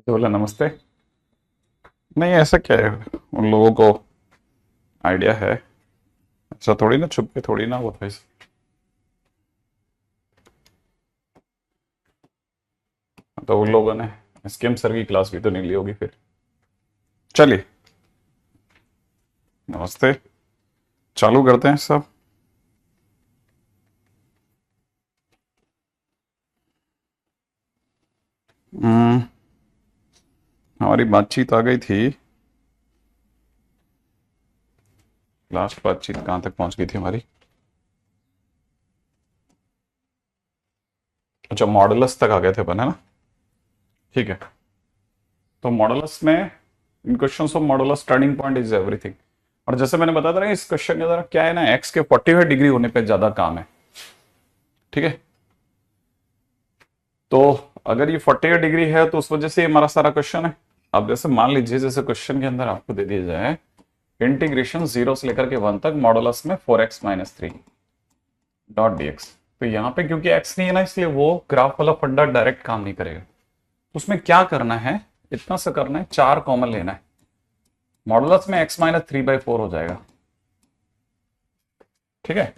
तो बोला नमस्ते। नहीं ऐसा क्या है, उन लोगों को आइडिया है। ऐसा थोड़ी ना, छुप के थोड़ी ना वो था तो उन लोगों ने एसकेएम सर की क्लास भी तो नहीं ली होगी फिर। चलिए, नमस्ते। चालू करते हैं सब। हम्म, हमारी बातचीत आ गई थी। लास्ट बातचीत कहाँ तक पहुंच गई थी हमारी? अच्छा, मॉडुलस तक आ गए थे अपन, है ना? ठीक है। तो मॉडुलस में, in questions of modulus turning point is everything. और जैसे मैंने बताया था ना, इस क्वेश्चन के अंदर क्या है ना, एक्स के 45 डिग्री होने पे ज्यादा काम है। ठीक है। तो अगर ये 48 डिग्री है तो उस वजह से हमारा सारा क्वेश्चन है। अब जैसे मान लीजिए, जैसे क्वेश्चन के अंदर आपको दे दिया जाए इंटीग्रेशन 0 से लेकर के 1 तक मॉडुलस में 4x माइनस 3 डॉट dx। तो यहाँ पे क्योंकि x नहीं है ना, इसलिए वो ग्राफ वाला फंडा डायरेक्ट काम नहीं करेगा। तो उसमें क्या करना है, इतना सा करना है, 4 कॉमन लेना है। मॉडुलस में x माइनस 3/4 हो जाएगा। ठीक है।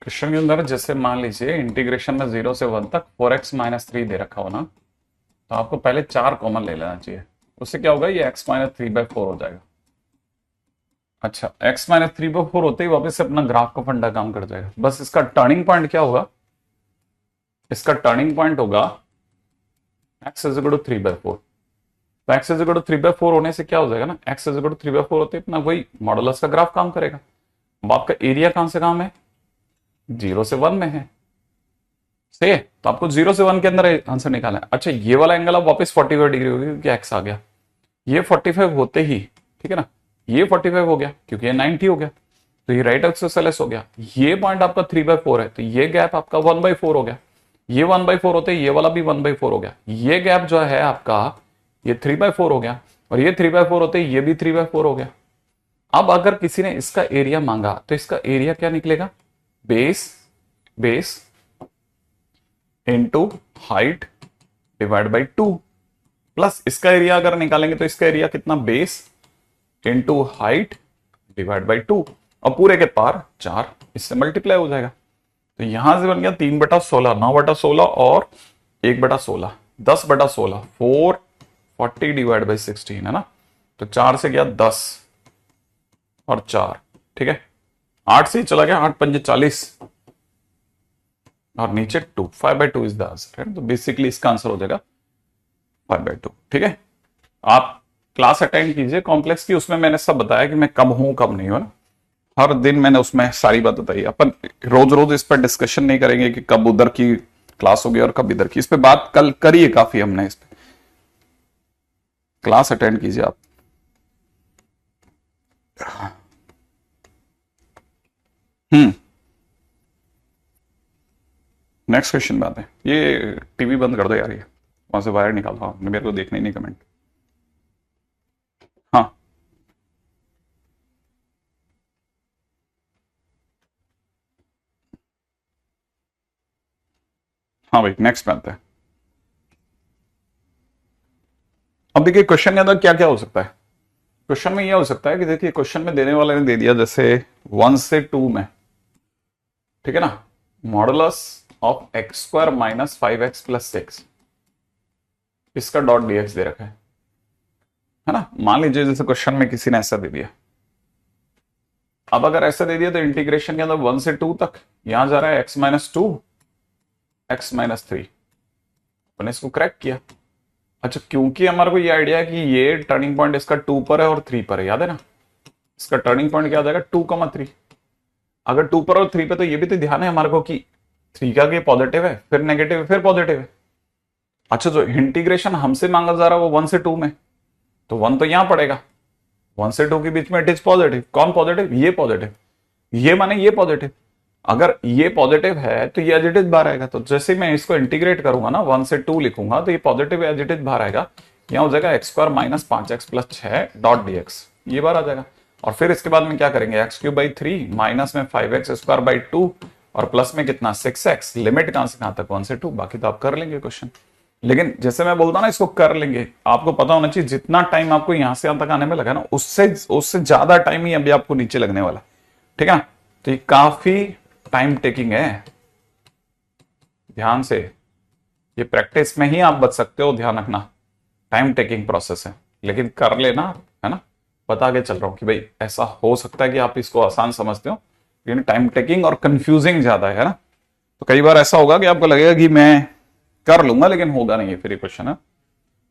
क्वेश्चन के अंदर जैसे मान लीजिए इंटीग्रेशन में 0 से 1 तक 4x माइनस 3 दे रखा हो ना, तो आपको पहले 4 कॉमन ले लेना चाहिए। उससे क्या होगा, ये x माइनस 3/4 हो जाएगा। अच्छा, x माइनस 3/4 होते ही वापस से अपना ग्राफ का फंडा काम कर जाएगा। बस इसका टर्निंग पॉइंट क्या होगा, इसका टर्निंग पॉइंट होगा x इज इक्वल टू 3/4। तो x इज इक्वल टू 3/4 होने से क्या हो जाएगा ना, x इज इक्वल टू 3/4 होते ही अपना वही मॉडुलस का ग्राफ काम करेगा। अब आपका एरिया कहां से काम है, 0 से 1 में है। सही है। तो आपको 0 से 1 के अंदर आंसर निकालना है। अच्छा, ये वाला एंगल अब वापस 45 डिग्री हो गया क्योंकि x आ गया। ये 45 होते ही, ठीक है ना, ये 45 हो गया क्योंकि ये 90 हो गया, तो ये राइट एक्सोसेलेस हो गया। ये पॉइंट आपका 3/4 है, तो ये गैप आपका 1/4 हो गया। ये 1/4 होते ही ये वाला भी 1/4 हो गया। ये गैप जो है आपका, ये 3/4 हो गया, और ये 3/4 होते ही ये भी 3/4 हो गया। अब अगर किसी ने इसका एरिया मांगा तो इसका एरिया क्या निकलेगा, base base into height divide by 2, plus इसका एरिया अगर निकालेंगे तो इसका एरिया कितना, base into height divide by 2, और पूरे के पार 4, इससे मल्टीप्लाई हो जाएगा। तो यहां से बन गया 3/16, 9/16 और 1/16, 10/16, 440 डिवाइड बाई 16, है ना। तो 4 से गया 10 और 4, ठीक है। 8 से ही चला गया, 8 पंजे 40 और नीचे 2, 5/2 इज द आंसर, है। तो बेसिकली इसका आंसर हो जाएगा 5/2। ठीक है। आप क्लास अटेंड कीजिए कॉम्प्लेक्स की, उसमें मैंने सब बताया कि मैं कब हूं कब नहीं हूं ना। हर दिन मैंने उसमें सारी बात बताई। अपन रोज रोज इस पर डिस्कशन नहीं करेंगे कि कब उधर की क्लास होगी और कब इधर की, इस पे बात कल करिए काफी हमने इस पे। क्लास अटेंड कीजिए आप। हम्म, नेक्स्ट क्वेश्चन बात है। ये टीवी बंद कर दो यार, ये वहां से वायर निकाल दो, मेरे को देखना ही नहीं कमेंट। हाँ हाँ भाई, नेक्स्ट पे आते हैं। अब देखिए क्वेश्चन के अंदर क्या क्या हो सकता है। क्वेश्चन में यह हो सकता है कि देखिए क्वेश्चन में देने वाले ने दे दिया जैसे 1 से 2 में, ठीक है ना, modulus of x² minus 5x plus 6, इसका डॉट dx दे रखा है ना। मान लीजिए जैसे क्वेश्चन में किसी ने ऐसा दे दिया। अब अगर ऐसा दे दिया तो इंटीग्रेशन के अंदर 1 से 2 तक यहां जा रहा है x-2, x-3, मैंने इसको क्रैक किया। अच्छा, क्योंकि हमारे को ये आइडिया है कि ये टर्निंग पॉइंट इसका 2 पर है और 3 पर है, याद है ना। इसका टर्निंग पॉइंट क्या आ जाएगा, 2,3। अगर 2 पर और 3 पे, तो ये भी तो ध्यान है हमारे को कि 3 का ये पॉजिटिव है, फिर नेगेटिव है, फिर पॉजिटिव है। अच्छा, जो इंटीग्रेशन हमसे मांगा जा रहा है वो 1 से 2 में, तो 1 तो यहां पड़ेगा, 1 से 2 के बीच में इट इज पॉजिटिव। कौन पॉजिटिव, ये पॉजिटिव, ये माने ये पॉजिटिव। अगर ये पॉजिटिव है तो ये एज इट इज बाहर आएगा। तो जैसे मैं इसको इंटीग्रेट करूंगा ना, 1 से 2 लिखूंगा तो ये पॉजिटिव एज इट इज बाहर आएगा। यहां हो जाएगा x² minus 5x plus 6 dot dx, ये बाहर आ जाएगा। और फिर इसके बाद में क्या करेंगे, एक्स क्यूब बाई 3 माइनस में 5x स्क्वायर बाई 2 और प्लस में कितना 6x, लिमिट कहां से कहां तक 1 से 2, बाकी तो आप कर लेंगे क्वेश्चन। लेकिन जैसे मैं बोलता ना इसको कर लेंगे, आपको पता होना चाहिए जितना टाइम आपको यहां से यहां तक आने में लगा ना, उससे ज्यादा टाइम ही अभी आपको नीचे लगने वाला, ठीक है। तो ये काफी टाइम टेकिंग है, ध्यान से, ये प्रैक्टिस में ही आप बच सकते हो, ध्यान रखना, टाइम टेकिंग प्रोसेस है, लेकिन कर लेना, है ना। बता के चल रहा हूं कि भाई ऐसा हो सकता है कि आप इसको आसान समझते हो, लेकिन टाइम टेकिंग और कंफ्यूजिंग ज्यादा है ना। तो कई बार ऐसा होगा कि आपको लगेगा कि मैं कर लूंगा, लेकिन होगा नहीं, फिर ये क्वेश्चन है।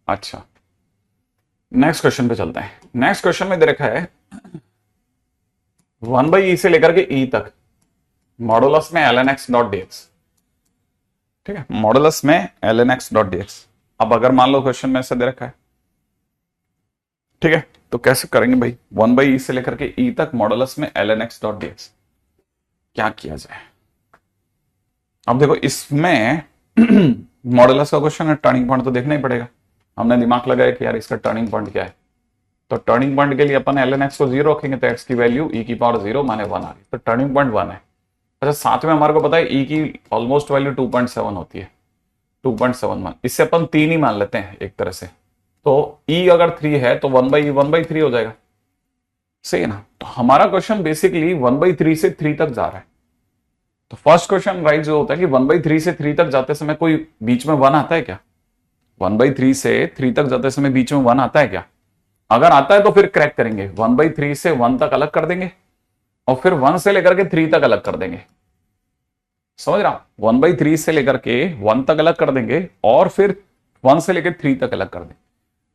अच्छा, नेक्स्ट क्वेश्चन पे चलते हैं। नेक्स्ट क्वेश्चन में दे रखा है 1/e से लेकर के e तक मॉडुलस में ln x डॉट dx, ठीक है, मॉडुलस में ln x डॉट dx। अब अगर मान लो क्वेश्चन में ऐसा दे रखा है, ठीक है, तो कैसे करेंगे भाई, 1/e से लेकर के e तक मॉडुलस में ln x डॉट dx, क्या किया जाए। अब देखो इसमें मॉडुलस का क्वेश्चन है, टर्निंग पॉइंट तो देखना ही पड़ेगा। हमने दिमाग लगाया कि यार इसका टर्निंग पॉइंट क्या है, तो टर्निंग पॉइंट के लिए अपन ln x को 0 रखेंगे, तो x की वैल्यू e की पावर 0 माने 1 आ रही, तो टर्निंग पॉइंट 1 है। अच्छा, साथ में हमारे को पता है e की ऑलमोस्ट वैल्यू 2.7 होती है, 2.71, इससे अपन 3 ही मान लेते हैं एक तरह से। तो e अगर 3 है तो 1/3 हो जाएगा, सही है ना। तो हमारा क्वेश्चन बेसिकली 1/3 से 3 तक जा रहा है। तो फर्स्ट क्वेश्चन राइट जो होता है कि 1/3 से 3 तक जाते समय कोई बीच में 1 आता है क्या, 1/3 से 3 तक जाते समय बीच में 1 आता है क्या। अगर आता है तो फिर क्रैक करेंगे, 1/3 से 1 तक अलग कर देंगे और फिर 1 से लेकर के 3 तक अलग कर देंगे, समझ रहा हूं, 1/3 से लेकर के 1 तक अलग कर देंगे और फिर 1 से लेकर 3 तक अलग कर देंगे।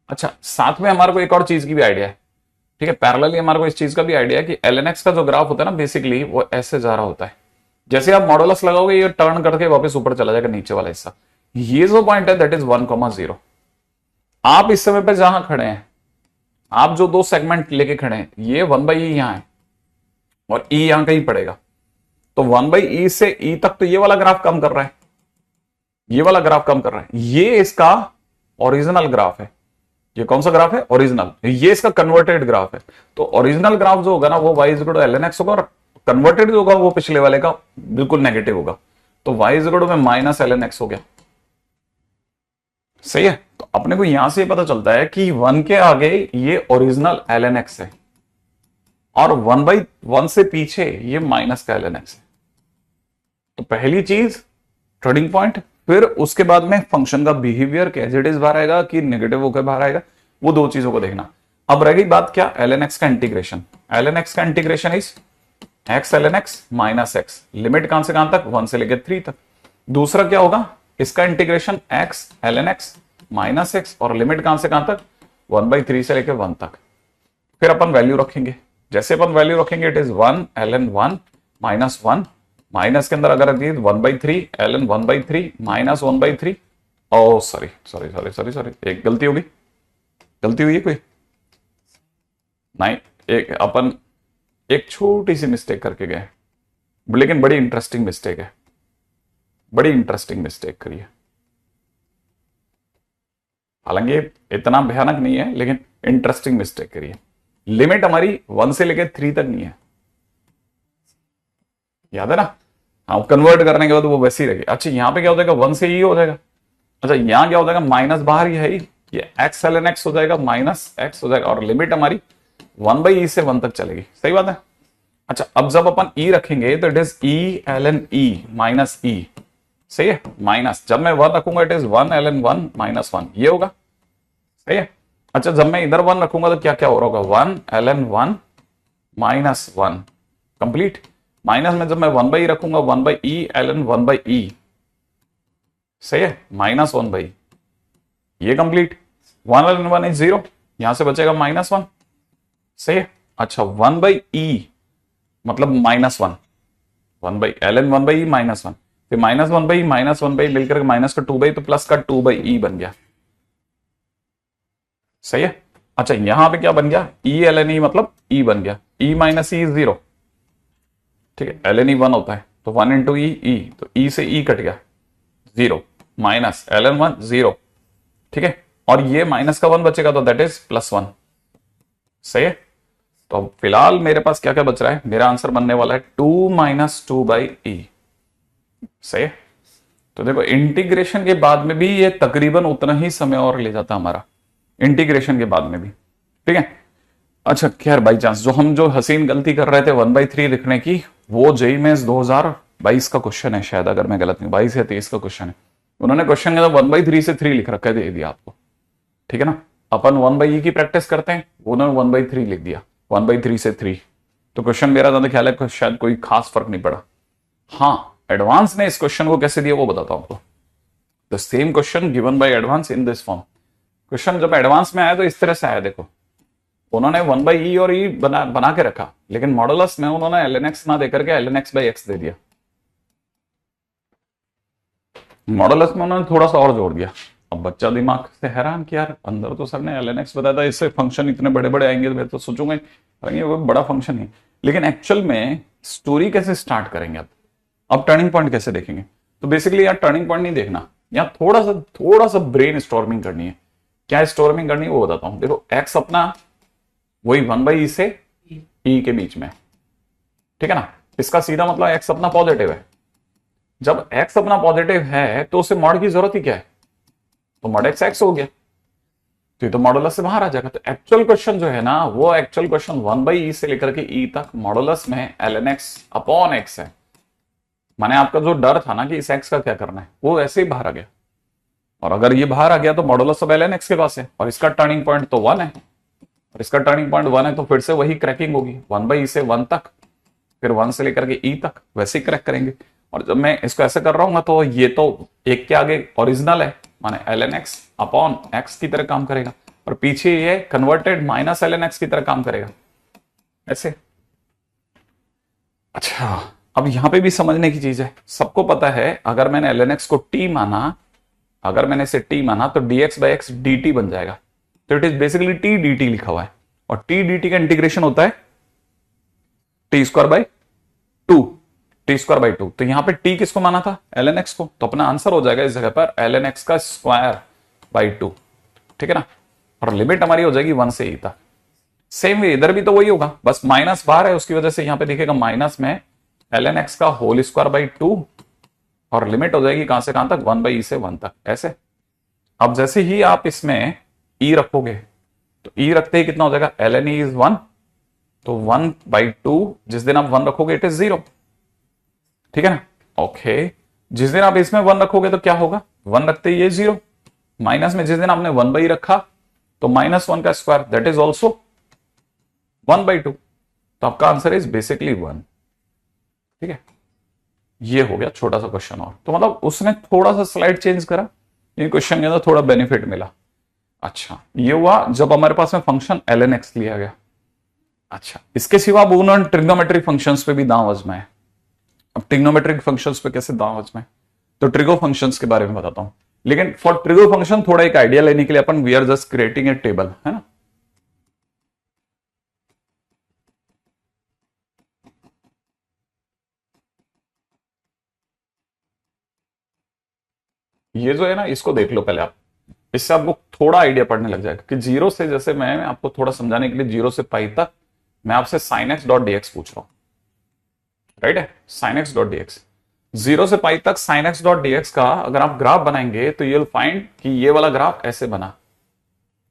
अच्छा, साथ में हमारे को एक और चीज की भी आइडिया है, ठीक है, पैरेलली हमारे को इस चीज का भी आइडिया है कि ln x का जो ग्राफ होता है ना, बेसिकली वो ऐसे जा रहा होता है। जैसे आप मॉडुलस लगाओगे ये टर्न करके वापस ऊपर चला जाएगा, नीचे वाला हिस्सा। ये जो पॉइंट है दैट इज 1,0। आप इस समय पे जहां खड़े हैं, आप जो 2 सेगमेंट लेके खड़े हैं, ये 1/e यहां है और e यहां कहीं पड़ेगा, तो 1/e से e तक तो ये वाला ग्राफ कम कर रहा है, ये वाला ग्राफ कम कर रहा है। ये इसका ओरिजिनल ग्राफ है। ये कौन सा ग्राफ है, ओरिजिनल। ये इसका कन्वर्टेड ग्राफ है। तो ओरिजिनल ग्राफ जो होगा ना वो y ln x होगा, और कन्वर्टेड जो होगा वो पिछले वाले का बिल्कुल नेगेटिव होगा, तो y में माइनस ln x हो गया, सही है। तो अपने को यहां से पता चलता है कि 1 के आगे ये ओरिजिनल ln x है और 1/1 से पीछे ये माइनस का ln x है। तो पहली चीज टर्निंग पॉइंट, फिर उसके बाद में फंक्शन का बिहेवियर कैसे इट इज बाहर आएगा कि नेगेटिव होकर बाहर आएगा, वो 2 चीजों को देखना। अब रह गई बात क्या, ln x का इंटीग्रेशन। ln x का integration is x ln x minus x, limit कहां से कहां तक, 1 से लेकर 3 तक। दूसरा क्या होगा, इसका integration x ln x minus x और लिमिट कहां से कहां तक, 1/3 से लेकर 1 तक। फिर अपन वैल्यू रखेंगे, जैसे अपन वैल्यू रखेंगे it is 1 ln 1 minus 1, minus के अंदर अगर 1/3 ln 1/3 minus 1/3, oh sorry sorry sorry sorry sorry, एक गलती होगी, गलती हुई है कोई नहीं, एक अपन एक छोटी सी मिस्टेक करके गए, लेकिन बड़ी इंटरेस्टिंग मिस्टेक है, बड़ी इंटरेस्टिंग मिस्टेक करी है। हालांकि इतना भयानक नहीं है, लेकिन इंटरेस्टिंग मिस्टेक करी है। लिमिट हमारी 1 से लेकर 3 तक नहीं है, याद है ना। हाँ, कन्वर्ट करने के बाद वो वैसे ही रहेगी। अच्छा, यहां पे क्या हो जाएगा, 1 से ही हो जाएगा। अच्छा, यहां क्या हो जाएगा, माइनस बाहर ही है, ये x ln x हो जाएगा, माइनस x हो जाएगा, और लिमिट हमारी 1/e से 1 तक चलेगी, सही बात है। अच्छा, अब जब अपन e रखेंगे तो it is e ln e minus e, सही है, माइनस जब मैं 1 रखूंगा इट इज 1 ln 1 माइनस 1, ये होगा, सही है। अच्छा, जब मैं इधर 1 रखूंगा तो क्या क्या हो रहा होगा, 1 ln 1 माइनस 1, कंप्लीट। माइनस में जब मैं 1/e रखूंगा 1/e ln 1/e, सही है, माइनस 1/e, ये कंप्लीट। 1 ln 1 इज 0, यहां से बचेगा माइनस 1, सही है। अच्छा, 1/e मतलब माइनस 1, 1/ln 1/e माइनस 1, फिर माइनस 1/e माइनस 1/e मिलकर माइनस का 2/e, तो प्लस का 2/e बन गया, सही है। अच्छा, यहां पे क्या बन गया, e ln e मतलब e बन गया, e माइनस e इज 0, ठीक है, ln e 1 होता है, तो 1 इंटू ई, तो e से e कट गया, 0 माइनस ln 1 0, ठीक है, और ये माइनस का 1 बचेगा तो दैट इज +1, सही है। तो अब फिलहाल मेरे पास क्या क्या बच रहा है, मेरा आंसर बनने वाला है 2 माइनस टू बाई ई। सही है। तो देखो इंटीग्रेशन के बाद में भी ये तकरीबन उतना ही समय और ले जाता हमारा, इंटीग्रेशन के बाद में भी। ठीक है। अच्छा खैर बाई चांस जो हसीन गलती कर रहे थे 1/3 लिखने की, वो जेई मेंस 2022 का क्वेश्चन है शायद, अगर मैं गलत नहीं, 22 या 23 का क्वेश्चन है। उन्होंने क्वेश्चन के अंदर 1/3 से 3 लिख रखा है, दे दिया आपको। ठीक है ना। अपन 1/e की प्रैक्टिस करते हैं, उन्होंने 1/3 लिख दिया, 1/3 से 3। तो क्वेश्चन मेरा ज्यादा ख्याल है शायद कोई खास फर्क नहीं पड़ा। हाँ, एडवांस ने इस क्वेश्चन को कैसे दिया वो बताता हूं आपको। The same question given by advance in this form. Question जब एडवांस में आया तो इस तरह से आया, देखो उन्होंने 1/e और e बना के रखा, लेकिन मॉडुलस में उन्होंने ln x ना देकर के ln x/x दे दिया। मॉडुलस में उन्होंने थोड़ा सा और जोड़ दिया। अब बच्चा दिमाग से हैरान कि यार अंदर तो सर ने ln x बताया था, इससे फंक्शन इतने बड़े बड़े आएंगे, तो मैं तो सोचूंगा ये वो बड़ा फंक्शन है। लेकिन एक्चुअल में स्टोरी कैसे स्टार्ट करेंगे अब टर्निंग पॉइंट कैसे देखेंगे। तो बेसिकली यार टर्निंग पॉइंट नहीं देखना, यहाँ थोड़ा सा ब्रेन स्टॉर्मिंग करनी है। क्या स्टॉर्मिंग करनी है वो बताता हूं। देखो x अपना वही 1/e से e के बीच में, ठीक है ना। इसका सीधा मतलब x अपना पॉजिटिव है। जब x अपना पॉजिटिव है तो उसे मॉड की जरूरत ही क्या है, तो मॉड x हो गया, तो ये तो मॉडुलस से बाहर आ जाएगा। तो एक्चुअल क्वेश्चन जो है ना, वो एक्चुअल क्वेश्चन 1/e से लेकर के e तक मॉडुलस में ln x अपॉन x है। माने आपका जो डर था ना कि इस x का क्या करना है, वो ऐसे ही बाहर आ गया। और अगर ये बाहर आ गया तो मॉडुलस अब ln x के पास है, और इसका टर्निंग पॉइंट तो 1 है, और इसका टर्निंग पॉइंट 1 है, तो फिर से वही क्रैकिंग होगी 1/e से 1 तक, फिर 1 से लेकर के e तक, वैसे ही क्रैक करेंगे। और जब मैं इसको ऐसे कर रहा हूं तो ये तो एक के आगे ओरिजिनल है, माने ln x अपॉन x की तरह काम करेगा, और पीछे ये कन्वर्टेड माइनस ln x की तरह काम करेगा ऐसे। अच्छा अब यहां पे भी समझने की चीज है, सबको पता है अगर मैंने ln x को t माना, अगर मैंने इसे t माना तो dx/x dt बन जाएगा। तो it is basically t dt लिखा हुआ है, और t dt का इंटीग्रेशन होता है t² 2। तो यहां पे t किसको माना था, ln x को, तो अपना आंसर हो जाएगा इस जगह पर ln x का स्क्वायर बाई 2। ठीक है ना। और लिमिट हमारी हो जाएगी 1 से e तक। सेम वे इधर भी तो वही होगा, बस माइनस बाहर है उसकी वजह से यहां पे दिखेगा माइनस में ln x का होल स्क्वायर बाई 2, और लिमिट हो जाएगी कहां से कहां तक, 1/e से 1 तक ऐसे। अब जैसे ही आप इसमें e रखोगे तो e रखते ही कितना हो जाएगा, ln e इज 1, तो 1/2 जिस दिन आप 1 रखोगे इट इज 0। ठीक है ना। ओके जिस दिन आप इसमें 1 रखोगे तो क्या होगा, 1 रखते ही ये 0, माइनस में जिस दिन आपने 1/e रखा तो -1 का स्क्वायर दैट इज ऑल्सो 1/2। तो आपका आंसर इज बेसिकली 1। ठीक है, ये हो गया छोटा सा क्वेश्चन। और तो मतलब उसने थोड़ा सा स्लाइड चेंज करा, इन क्वेश्चन के अंदर थोड़ा बेनिफिट मिला। अच्छा ये हुआ जब हमारे पास में फंक्शन ln x लिया गया। अच्छा इसके सिवा अब उन्होंने ट्रिग्नोमेट्रिक फंक्शंस पे भी दांव आजमाए। अब ट्रिग्नोमेट्रिक फंक्शंस पे कैसे दांव आजमाए, तो ट्रिगो फंक्शंस के बारे में बताता हूं। लेकिन फॉर ट्रिगो फंक्शन थोड़ा एक आइडिया लेने के लिए अपन we are just creating a table, है ना। ये जो है ना इसको देख लो पहले आप, इससे आपको थोड़ा आइडिया पड़ने लग जाएगा कि जीरो से, जैसे मैं आपको थोड़ा समझाने के लिए 0 से पाई तक मैं आपसे sin x डॉट dx पूछ रहा हूं, राइट है, sin x डॉट dx। 0 से पाई तक sin x डॉट dx का अगर आप ग्राफ बनाएंगे तो यूल फाइंड कि ये वाला ग्राफ ऐसे बना,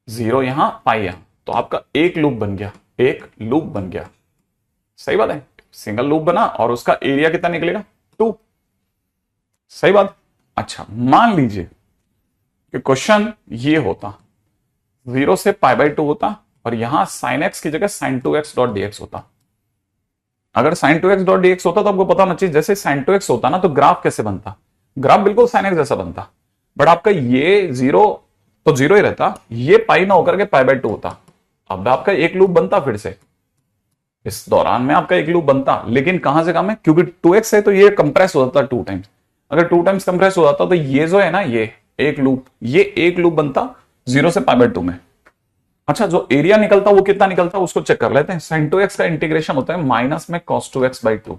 0 यहां पाई यहां, तो आपका एक लूप बन गया, एक लूप बन गया। सही बात है, सिंगल लूप बना और उसका एरिया कितना निकलेगा, 2। सही बात। अच्छा मान लीजिए कि क्वेश्चन ये होता, 0 से π/2 होता, और यहां sin x की जगह sin 2x डॉट dx होता। अगर sin 2x डॉट dx होता तो आपको पता होना चाहिए जैसे sin 2x होता ना तो ग्राफ कैसे बनता, ग्राफ बिल्कुल sin x जैसा बनता। बट आपका ये 0 तो 0 ही रहता, ये पाई ना होकर के π/2 होता। अब आपका एक लूप बनता, फिर से इस दौरान में आपका एक लूप बनता, लेकिन कहां से कहां में, क्योंकि 2x है तो ये कंप्रेस हो जाता 2 टाइम्स। अगर 2 टाइम्स कंप्रेस हो जाता तो ये जो है ना, ये एक लूप बनता 0 से π/2 में। अच्छा जो एरिया निकलता वो कितना निकलता उसको चेक कर लेते हैं। sin 2x का इंटीग्रेशन होता है माइनस में cos 2x/2।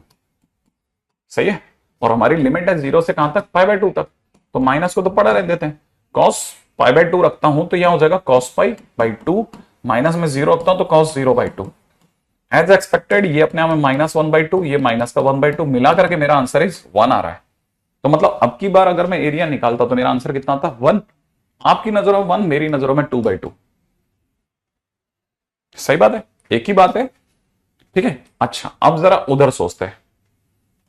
सही है, और हमारी लिमिट है 0 से कहां तक, π/2 तक, तो माइनस को तो पड़ा रह देते हैं। cos π/2 रखता हूं तो यहां हो जाएगा cos π/2, माइनस में 0 रखता हूं तो cos 0/2। एज एक्सपेक्टेड ये अपने आप में -1/2, ये माइनस का 1/2 मिला करके मेरा आंसर इज 1 आ रहा है। तो मतलब अब की बार अगर मैं एरिया निकालता तो मेरा आंसर कितना आता? 1। आपकी नजरों में 1, मेरी नजरों में 2/2। सही बात है, एक ही बात है। ठीक है, अच्छा अब जरा उधर सोचते हैं।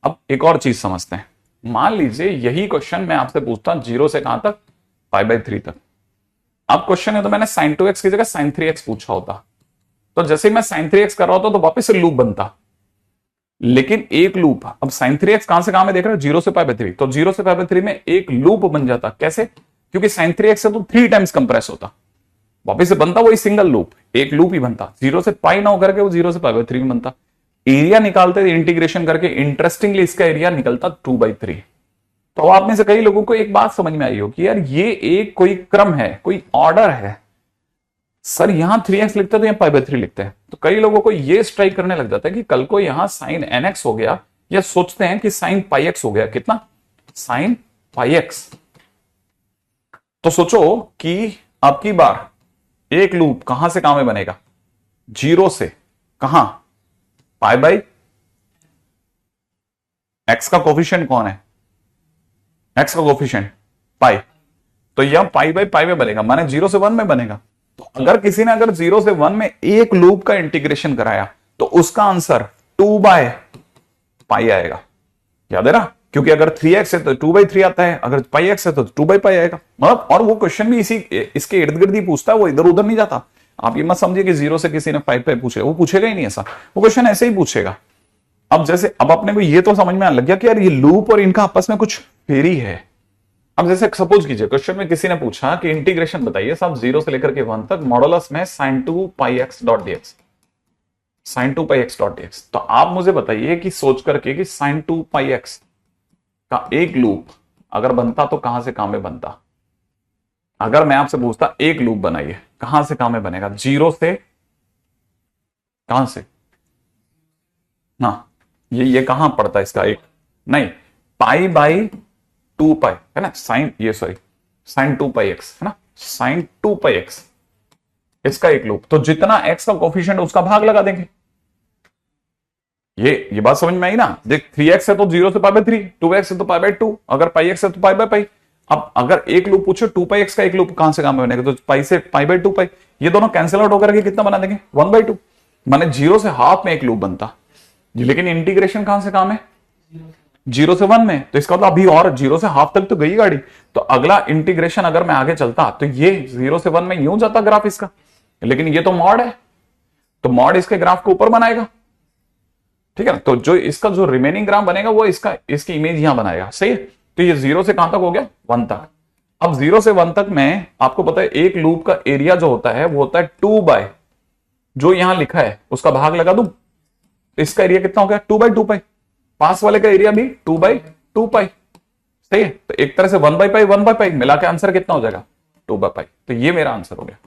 अब एक और चीज समझते हैं। मान लीजिए यही क्वेश्चन मैं आपसे पूछता 0 से कहां तक? π/3 तक। अब क्वेश्चन है तो मैंने sin2x की जगह sin3x पूछा होता, तो जैसे ही मैं sin3x कर रहा होता तो वापस से लूप बनता। लेकिन एक लूप, अब sin3x कहां से कहां में देख रहे हो? 0 से π/3, तो 0 से π/3 में एक लूप बन जाता। कैसे? क्योंकि sin3x से तो 3 टाइम्स कंप्रेस होता, वापिस से बनता वही सिंगल लूप, एक लूप ही बनता। 0 से पाई ना होकर के वो 0 से π/3 में बनता। एरिया निकालते थे इंटीग्रेशन करके, इंटरेस्टिंगली इसका एरिया निकलता 2/3। तो आप में से कई लोगों को एक बात समझ में आई हो कि यार ये एक कोई क्रम है, कोई ऑर्डर है। सर यहां 3x लिखते तो यहां π/3 लिखते हैं। तो कई लोगों को ये स्ट्राइक करने लग जाता है कि कल को यहां sin nx हो गया, या सोचते हैं कि sin πx हो गया। कितना? sin πx। तो सोचो कि आपकी बार एक लूप कहां से कहां में बनेगा? 0 से कहां? π/, x का कोफिशिएंट कौन है? x का कोफिशिएंट पाई, तो यह π/π में बनेगा, माने 0 से 1 में बनेगा। तो अगर किसी ने अगर 0 से 1 में एक लूप का इंटीग्रेशन कराया तो उसका आंसर 2/π आएगा। याद है ना? क्योंकि अगर 3x है तो 2/3 आता है, अगर πx है तो 2/π आएगा। मतलब और वो क्वेश्चन भी इसी इसके इर्द गिर्द ही पूछता है, वो इधर उधर नहीं जाता। आप ये मत समझिए कि 0 से किसी ने 5/5 पूछेगा, वो पूछेगा ही नहीं ऐसा, वो क्वेश्चन ऐसे ही पूछेगा। अब जैसे अब अपने को ये तो समझ में आने लग गया कि यार ये लूप और इनका आपस में कुछ फेरी है। अब जैसे सपोज कीजिए क्वेश्चन में किसी ने पूछा कि इंटीग्रेशन बताइए साहब 0 से लेकर के 1 तक मॉडुलस में sin2πx.dx, sin2πx.dx। तो आप मुझे बताइए कि सोच करके कि sin2πx का एक लूप अगर बनता तो कहां से कहां में बनता? अगर मैं आपसे पूछता एक लूप बनाइए, कहां से कहां में बनेगा? 0 से कहां से? हाँ, ये कहां पड़ता है इसका एक? नहीं, π/2π है ना, साइन ये सॉरी sin2πx है ना, sin2πx इसका एक लूप। तो जितना x का कोफिशिएंट उसका भाग लगा देंगे। ये बात समझ में आई ना? देख 3x है तो 0 से π/3, 2x है तो π/2, अगर πx है तो π/π। अब अगर एक लूप पूछो 2πx का एक लूप कहां से कहां में बनेगा, तो पाई से π/2π, ये दोनों कैंसिल आउट होकर के कितना बना देंगे? 1/2। माने 0 से हाफ में एक लूप बनता। लेकिन इंटीग्रेशन कहां से कहां में? 0 से 1 में। तो इसका मतलब अभी और 0 से हाफ तक तो गई गाड़ी। तो अगला इंटीग्रेशन अगर मैं आगे चलता तो ये 0 से 1 में यूं जाता ग्राफ इसका, लेकिन ये तो मॉड है, तो मॉड इसके ग्राफ को ऊपर बनाएगा। ठीक है, तो जो इसका जो रिमेनिंग ग्राफ बनेगा वो इसकी इमेज यहां बनाएगा। सही है, तो ये 0 से कहां तक हो गया? 1 तक। अब 0 से 1 तक में आपको पता है एक लूप का एरिया जो होता है वो होता है 2/, जो यहां लिखा है उसका भाग लगा दूं, इसका एरिया कितना हो गया? 2/2π। पास वाले का एरिया भी 2/2π। सही है, तो एक तरह से 1/π मिला के आंसर कितना हो जाएगा? 2/π। तो ये मेरा आंसर हो गया।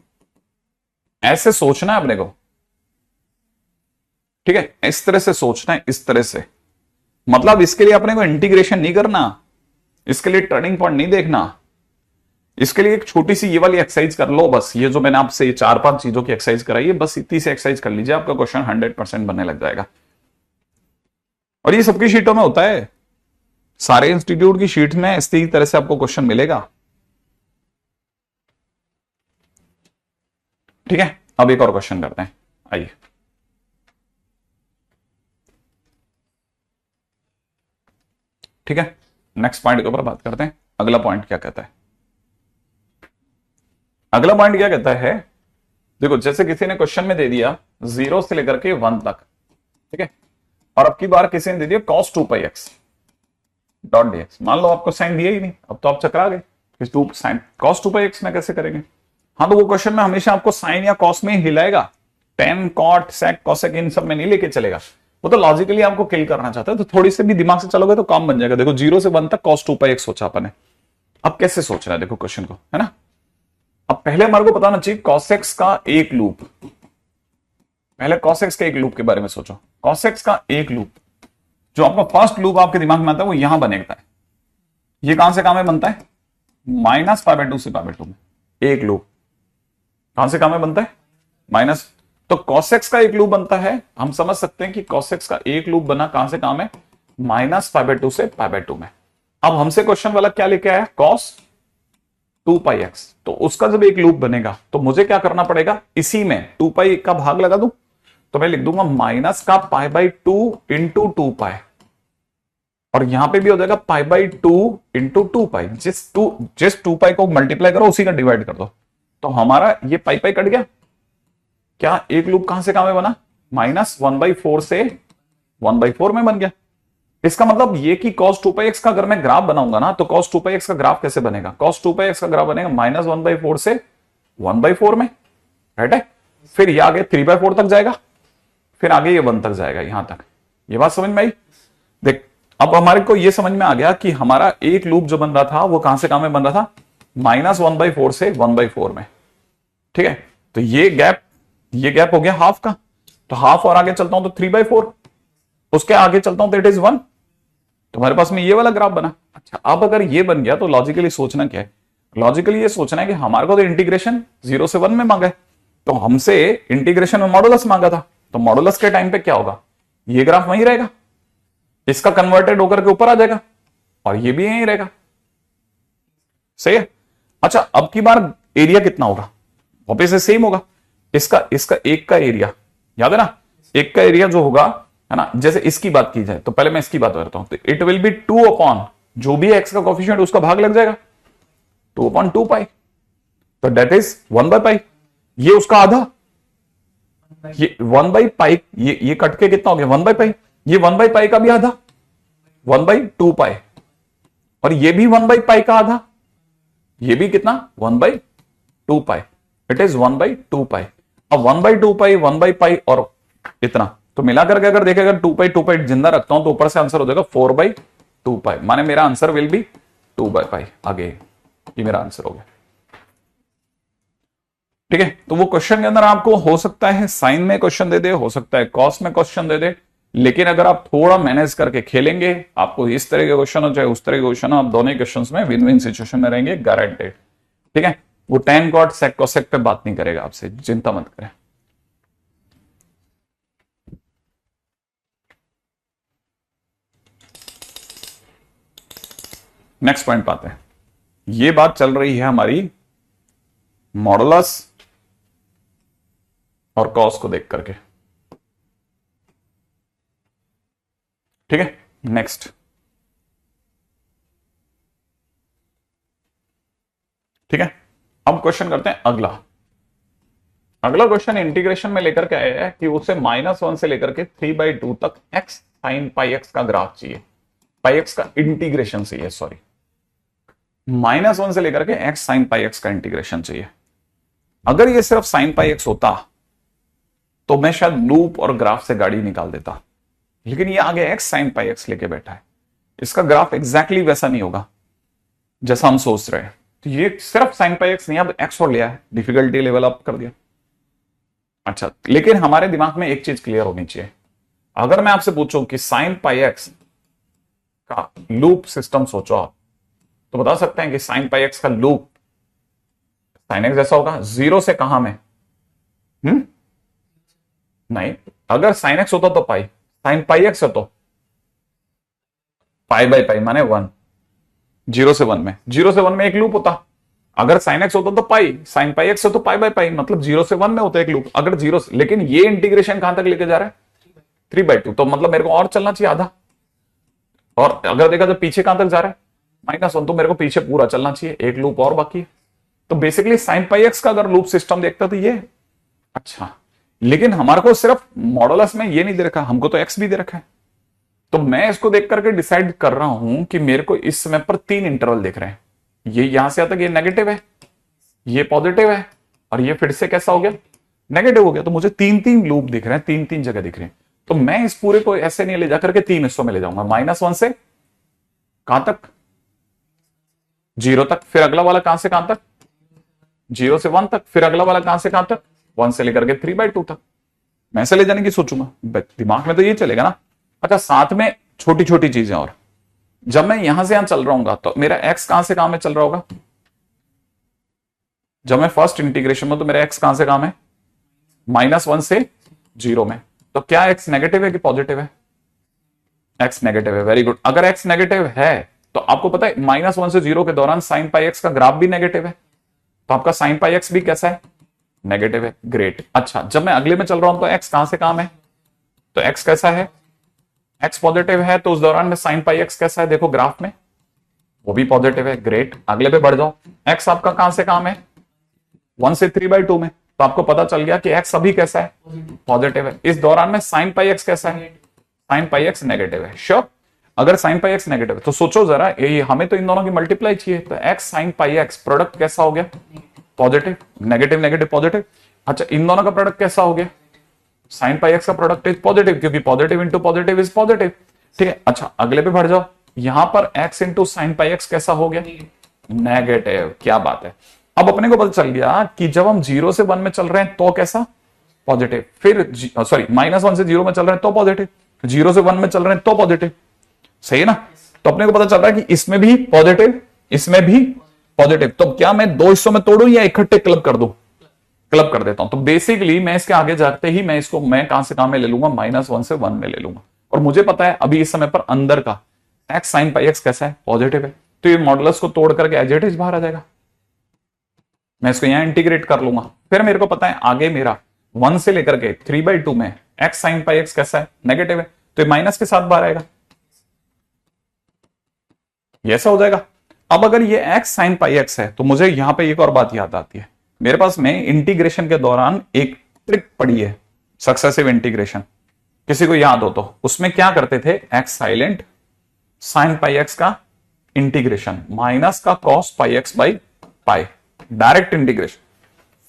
ऐसे सोचना है अपने को, ठीक है, इस तरह से सोचना है, इस तरह से। मतलब इसके लिए अपने को इंटीग्रेशन नहीं करना, इसके लिए टर्निंग पॉइंट नहीं देखना, इसके लिए एक छोटी सी ये वाली एक्सरसाइज कर लो बस। ये जो मैंने आपसे 4-5 चीजों की एक्सरसाइज कराई है, बस इतनी से एक्सरसाइज कर लीजिए, आपका क्वेश्चन 100% बनने लग जाएगा। और ये सबकी शीटों में होता है, सारे इंस्टीट्यूट की शीट में इसी तरह से आपको क्वेश्चन मिलेगा। ठीक है, अब एक और क्वेश्चन करते हैं, आइए। ठीक है, नेक्स्ट पॉइंट के ऊपर बात करते हैं। अगला पॉइंट क्या कहता है? अगला पॉइंट क्या कहता है, देखो जैसे किसी ने क्वेश्चन में दे दिया 0 से लेकर के 1 तक, ठीक है, और अब की बार किसी ने दे दिया cos2πx.dx। मान लो आपको साइन दिया ही नहीं, अब तो आप चकरा गए, साइन cos2πx में कैसे करेंगे? हाँ, तो वो क्वेश्चन में हमेशा आपको साइन या कॉस में ही हिलाएगा, टेन कॉट सेक कॉसेक इन सब में नहीं लेके चलेगा। वो तो लॉजिकली आपको किल करना चाहता है, तो थोड़ी सी भी दिमाग से चलोगे तो काम बन जाएगा। देखो 0 से 1 तक cos2πx सोचा अपन ने, अब कैसे सोचना है देखो क्वेश्चन को, है ना। अब पहले हमारे को बताना चाहिए cosx का एक लूप, पहले cosx के एक लूप के बारे में सोचो। cosx का एक लूप, जो आपका फर्स्ट लूप आपके दिमाग में आता है वो यहां बनेगा है। ये कहां से कहां में बनता है? -π/2 से π/2 में एक लूप कहां से कहां में बनता है? तो cos x का एक लूप बनता है, हम समझ सकते हैं कि cos x का एक लूप बना कहां से कहां में, -π/2 से π/2 में। अब हमसे क्वेश्चन वाला क्या लेके आया, cos 2πx, तो उसका जब एक लूप बनेगा तो मुझे क्या करना पड़ेगा, इसी में 2π का भाग लगा दूं, तो मैं लिख दूंगा माइनस का π/2 इंटू 2π, और यहां पे भी हो जाएगा π/2 इंटू 2π, जिस 2π को मल्टीप्लाई करो उसी का डिवाइड कर दो, तो हमारा ये पाई कट गया। क्या एक लूप कहां से कहां में बना, -1/4 से 1/4 में बन गया। इसका मतलब ये कि cos 2πx का अगर मैं ग्राफ बनाऊंगा ना, तो cos 2πx का ग्राफ कैसे बनेगा, cos 2πx का ग्राफ बनेगा -1/4 से 1/4 में, राइट है। फिर ये आगे 3/4 तक जाएगा, फिर आगे ये 1 तक जाएगा, यहां तक। ये बात समझ में आई। देख अब हमारे को ये समझ में आ गया कि हमारा एक लूप जो बन रहा था वो कहां से कहां में बन रहा था, -1/4 से 1/4 में, ठीक है। तो ये गैप हो गया हाफ का, तो हाफ और आगे चलता हूं तो 3/4, उसके आगे चलता हूं तो इट इज 1, तो हमारे पास में ये वाला ग्राफ बना। अच्छा, अब अगर ये बन गया तो लॉजिकली सोचना क्या है, लॉजिकली ये सोचना है कि हमारे को तो इंटीग्रेशन 0 से 1 में मांगा है, तो हमसे इंटीग्रेशन में मॉडुलस मांगा था, तो मॉडुलस के टाइम पे क्या होगा, ये ग्राफ वहीं रहेगा, इसका कन्वर्टेड होकर के ऊपर आ जाएगा, और ये भी यहीं रहेगा, सही है। अच्छा, अब की बार एरिया कितना होगा, वापस से सेम होगा, इसका एक का एरिया याद है ना, एक का एरिया जो होगा है ना, जैसे इसकी बात की जाए तो पहले मैं इसकी बात करता हूं, तो इट विल बी 2 अपॉन जो भी एक्स का कोफिशिएंट उसका भाग लग जाएगा 2/2π, तो दैट इज 1/π, ये उसका आधा, ये 1/π, ये कट के कितना हो गया 1/π, ये 1/π का भी आधा 1/2π, और ये भी 1/π का आधा, ये भी कितना 1/2π, इट इज 1/2π। अब 1/2π 1/π और इतना, तो मिलाकर के अगर देखेगा 2π जिंदा रखता हूं तो ऊपर से आंसर हो जाएगा 4/2π, माने मेरा आंसर विल बी 2/π, आगे ये मेरा आंसर हो गया, ठीक है। तो वो क्वेश्चन के अंदर आपको हो सकता है साइन में क्वेश्चन दे दे, हो सकता है कॉस में क्वेश्चन दे दे, लेकिन अगर आप थोड़ा मैनेज करके खेलेंगे, आपको इस तरह के क्वेश्चन हो चाहे उस तरह के क्वेश्चन हो, आप दोनों क्वेश्चन में विन विन सिचुएशन में रहेंगे, गारंटेड, ठीक है। वो tan cot sec cosec पे बात नहीं करेगा आपसे, चिंता मत करें। नेक्स्ट पॉइंट पाते हैं। ये बात चल रही है हमारी मॉडुलस और कॉस को देख करके, ठीक है। नेक्स्ट, ठीक है। अब क्वेश्चन करते हैं अगला क्वेश्चन इंटीग्रेशन में लेकर के आया है कि उसे -1 से लेकर के 3/2 तक x sin πx का ग्राफ चाहिए, πx का इंटीग्रेशन चाहिए, सॉरी, -1 से लेकर के x sin πx का इंटीग्रेशन चाहिए। अगर ये सिर्फ sin πx होता तो मैं शायद लूप और ग्राफ से गाड़ी निकाल देता, लेकिन ये आगे x sin πx लेके बैठा है, इसका ग्राफ एग्जैक्टली वैसा नहीं होगा जैसा हम सोच रहे हैं। तो ये सिर्फ sin πx नहीं, अब x और लिया है, डिफिकल्टी लेवल अप कर दिया। अच्छा, लेकिन हमारे दिमाग में एक चीज क्लियर होनी चाहिए, अगर मैं आपसे पूछूं कि sin πx का लूप सिस्टम सोचो आप, तो बता सकते हैं कि sin πx का लूप sin x जैसा होगा, 0 से कहां में, नहीं, अगर sin x होता तो पाई, sin πx है तो π/π माने 1, 0 से 1 में, 0 से 1 में एक लूप होता, अगर sin x होता तो पाई, sin πx है तो π/π, मतलब 0 से 1 में होता है एक लूप, अगर 0 से, लेकिन ये इंटीग्रेशन कहां तक लेके जा रहा है 3/2, तो मतलब मेरे को और चलना चाहिए आधा, और अगर देखा तो पीछे कहां तक जा रहा है -1, तो मेरे को पीछे पूरा चलना चाहिए, एक लूप और बाकी है। तो बेसिकली sin πx का अगर लूप सिस्टम देखता तो ये, अच्छा, लेकिन हमारे को सिर्फ मॉडुलस में ये नहीं दे रखा, हमको तो x भी दे रखा है, तो मैं इसको देख करके डिसाइड कर रहा हूं कि मेरे को इस समय पर 3 इंटरवल दिख रहे हैं, ये यहां से आता है, ये नेगेटिव है, ये पॉजिटिव है, और ये फिर से कैसा हो गया, नेगेटिव हो गया। तो मुझे 3 लूप दिख रहे हैं, 3 जगह दिख रहे हैं, तो मैं इस पूरे को ऐसे नहीं ले जाकर के 3 हिस्सों में ले जाऊंगा, -1 से कहां तक 0 तक, फिर अगला वाला कहां से कहां तक 0 से 1 तक, फिर अगला वाला कहां से कहां तक 1 से लेकर के 3/2 तक, मैं ऐसे ले जाने की सोचूंगा, दिमाग में तो ये चलेगा ना। अच्छा, साथ में छोटी छोटी चीजें और, जब मैं यहां से यहां चल रहा हूं तो मेरा x कहां से कहां में चल रहा होगा, जब मैं फर्स्ट इंटीग्रेशन में, तो मेरा x कहां से कहां में -1 से 0 में। तो क्या x नेगेटिव है कि पॉजिटिव है? x नेगेटिव है, वेरी गुड। अगर x नेगेटिव है तो आपको पता है -1 से 0 के दौरान साइन पाई x का ग्राफ भी नेगेटिव है, तो आपका साइन पाई x भी कैसा है? नेगेटिव है। ग्रेट। अच्छा, जब मैं अगले में चल रहा हूं तो x कहां से कहां है? तो x कैसा है? x पॉजिटिव है, तो उस दौरान में साइन पाई x कैसा है? देखो ग्राफ में, वो भी पॉजिटिव है। ग्रेट। अगले पे बढ़ जाओ, x आपका कहां से कहां है? 1 से 3/2 में। तो आपको पता चल गया कि x अभी कैसा है? पॉजिटिव है। इस दौरान में साइन पाई x कैसा है? साइन पाई x नेगेटिव है। श्योर। अगर साइन पाई x नेगेटिव है तो सोचो जरा, ये हमें तो इन दोनों की मल्टीप्लाई चाहिए, तो x sine pi x product कैसा हो गया? पॉजिटिव। Negative negative positive. अच्छा, इन दोनों का प्रोडक्ट कैसा हो गया? साइन पाई x का प्रोडक्ट इज पॉजिटिव, क्योंकि positive into positive is positive. ठीक है। अच्छा, अगले पे बढ़ जाओ, यहां पर x into sine pi x कैसा हो गया? नेगेटिव। क्या बात है। अब अपने को पता चल गया कि जब हम 0 से 1 में चल रहे हैं तो कैसा? पॉजिटिव। फिर सॉरी, -1 से 0 में चल रहे हैं तो पॉजिटिव, 0 से 1 में चल रहे हैं तो पॉजिटिव। सही है ना? तो अपने को पता चल रहा है कि इसमें भी पॉजिटिव, इसमें भी पॉजिटिव। तो क्या मैं दो हिस्सों में तोड़ू या इकट्ठे क्लब कर दूं? क्लब कर देता हूं। तो बेसिकली मैं इसके आगे जाते ही मैं इसको कहां से कहां में ले लूंगा? -1 से 1 में ले लूंगा। और मुझे पता है अभी इस समय पर अंदर का x साइन पाई x कैसा है? पॉजिटिव है। तो ये मॉडुलस को तोड़ करके एज इट इज बाहर आ जाएगा। मैं इसको यहां इंटीग्रेट कर लूंगा। फिर मेरे को पता है आगे मेरा 1 से लेकर के 3/2 में x साइन पाई x कैसा है? नेगेटिव है। तो ये माइनस के साथ बाहर आएगा, ये ऐसा हो जाएगा। अब अगर ये x साइन पाई x है तो मुझे यहां पे एक और बात याद आती है। मेरे पास में इंटीग्रेशन के दौरान एक ट्रिक पड़ी है, सक्सेसिव इंटीग्रेशन। किसी को याद हो तो उसमें क्या करते थे? x silent sine pi x का इंटीग्रेशन माइनस का cos pi x by pi, direct integration.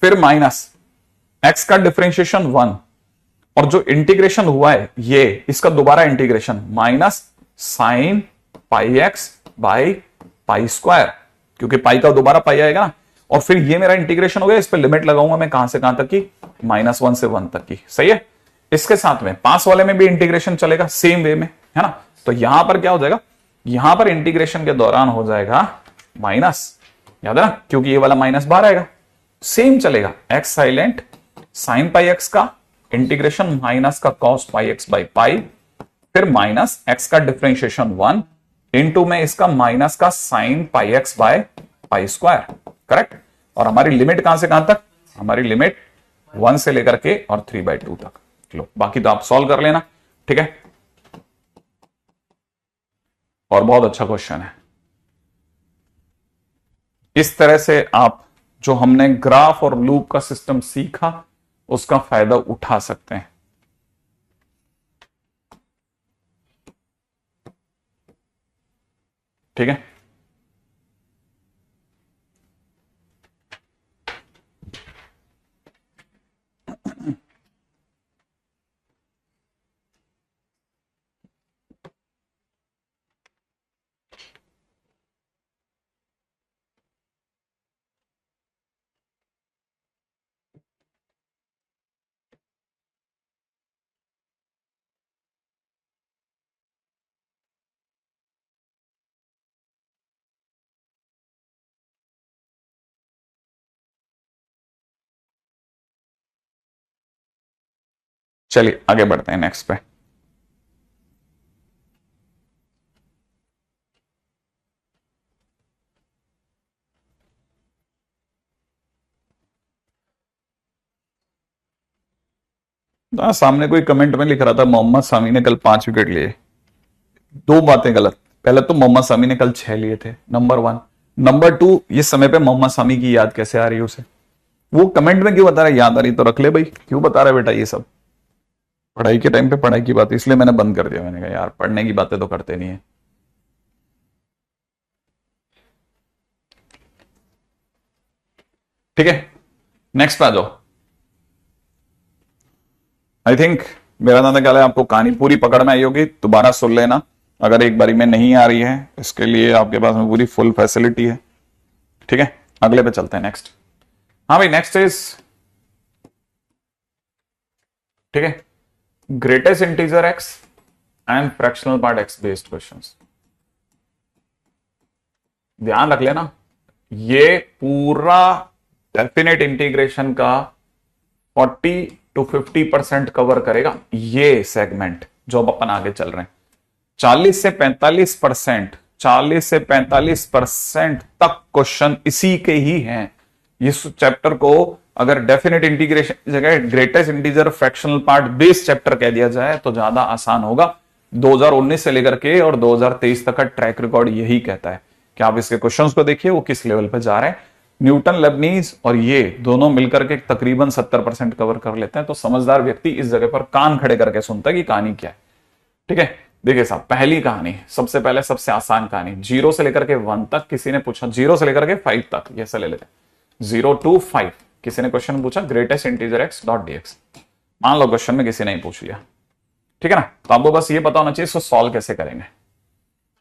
फिर माइनस x का डिफरेंशिएशन 1, और जो इंटीग्रेशन हुआ है ये इसका दोबारा integration minus sine pi x by pi square, क्योंकि पाई का दोबारा पाई आएगा ना। और फिर ये मेरा इंटीग्रेशन हो गया, इस पे लिमिट लगाऊंगा मैं कहां से कहां तक की? -1 से 1 तक की। सही है। इसके साथ में पास वाले में भी इंटीग्रेशन चलेगा सेम वे में, है ना? तो यहां पर क्या हो जाएगा? यहां पर इंटीग्रेशन के दौरान हो जाएगा माइनस, याद है ना, क्योंकि ये वाला माइनस बाहर आएगा। सेम चलेगा, x silent sign pi x का इंटीग्रेशन माइनस का cos pi x by pi, फिर माइनस एक्स का डिफरेंशिएशन 1 इंटू में इसका माइनस का sign pi x by pi square. Correct. और हमारी लिमिट कहां से कहां तक? हमारी लिमिट 1 से लेकर के और 3/2 तक। लो, बाकी तो आप सॉल्व कर लेना। ठीक है। और बहुत अच्छा क्वेश्चन है। इस तरह से आप जो हमने ग्राफ और लूप का सिस्टम सीखा उसका फायदा उठा सकते हैं। ठीक है। चलिए आगे बढ़ते हैं नेक्स्ट पे। सामने कोई कमेंट में लिख रहा था मोहम्मद सामी ने कल 5 विकेट लिए। दो बातें गलत। पहले तो मोहम्मद सामी ने कल 6 लिए थे, नंबर 1। नंबर 2, इस समय पे मोहम्मद सामी की याद कैसे आ रही है उसे? वो कमेंट में क्यों बता रहा है याद आ रही? तो रख ले भाई, क्यों बता रहा है बेटा ये सब? पढ़ाई के टाइम पे पढ़ाई की बात, इसलिए मैंने बंद कर दिया। मैंने कहा यार पढ़ने की बातें तो करते नहीं है। ठीक है, नेक्स्ट पे आ जाओ। आई थिंक मेरा अंदाजा ख्याल है आपको कहानी पूरी पकड़ में आई होगी। दोबारा सुन लेना अगर एक बारी में नहीं आ रही है, इसके लिए आपके पास में पूरी फुल फैसिलिटी है। ठीक है, अगले पे चलते हैं। नेक्स्ट, हाँ भाई नेक्स्ट इज, ठीक है, greatest integer x and fractional part x based questions. ध्यान रख लेना, ये पूरा डेफिनेट इंटीग्रेशन का 40 टू 50% कवर करेगा ये सेगमेंट जो अब अपन आगे चल रहे हैं। 40 से 45% तक क्वेश्चन इसी के ही हैं। इस चैप्टर को अगर डेफिनेट इंटीग्रेशन की जगह greatest integer fractional part base chapter कह दिया जाए तो ज्यादा आसान होगा। 2019 से लेकर के और 2023 तक का ट्रैक रिकॉर्ड यही कहता है कि आप इसके क्वेश्चंस को देखिए वो किस लेवल पे जा रहे हैं। न्यूटन, लेबनीज और ये दोनों मिलकर के तकरीबन 70% कवर कर लेते हैं। तो समझदार व्यक्ति इस जगह पर कान खड़े करके सुनता है कि कहानी क्या है। ठीक है, देखिए साहब, पहली कहानी सबसे पहले सबसे आसान कहानी, 0 से लेकर के 1 तक किसी ने पूछा, 0 से लेकर के 5 तक, ये से ले लेते हैं 0 to 5 किसी ने क्वेश्चन पूछा greatest integer x dot dx. मान लो क्वेश्चन में किसी ने ही पूछ लिया, ठीक है ना, तो आपको बस ये पता होना चाहिए इसको सॉल्व कैसे करेंगे।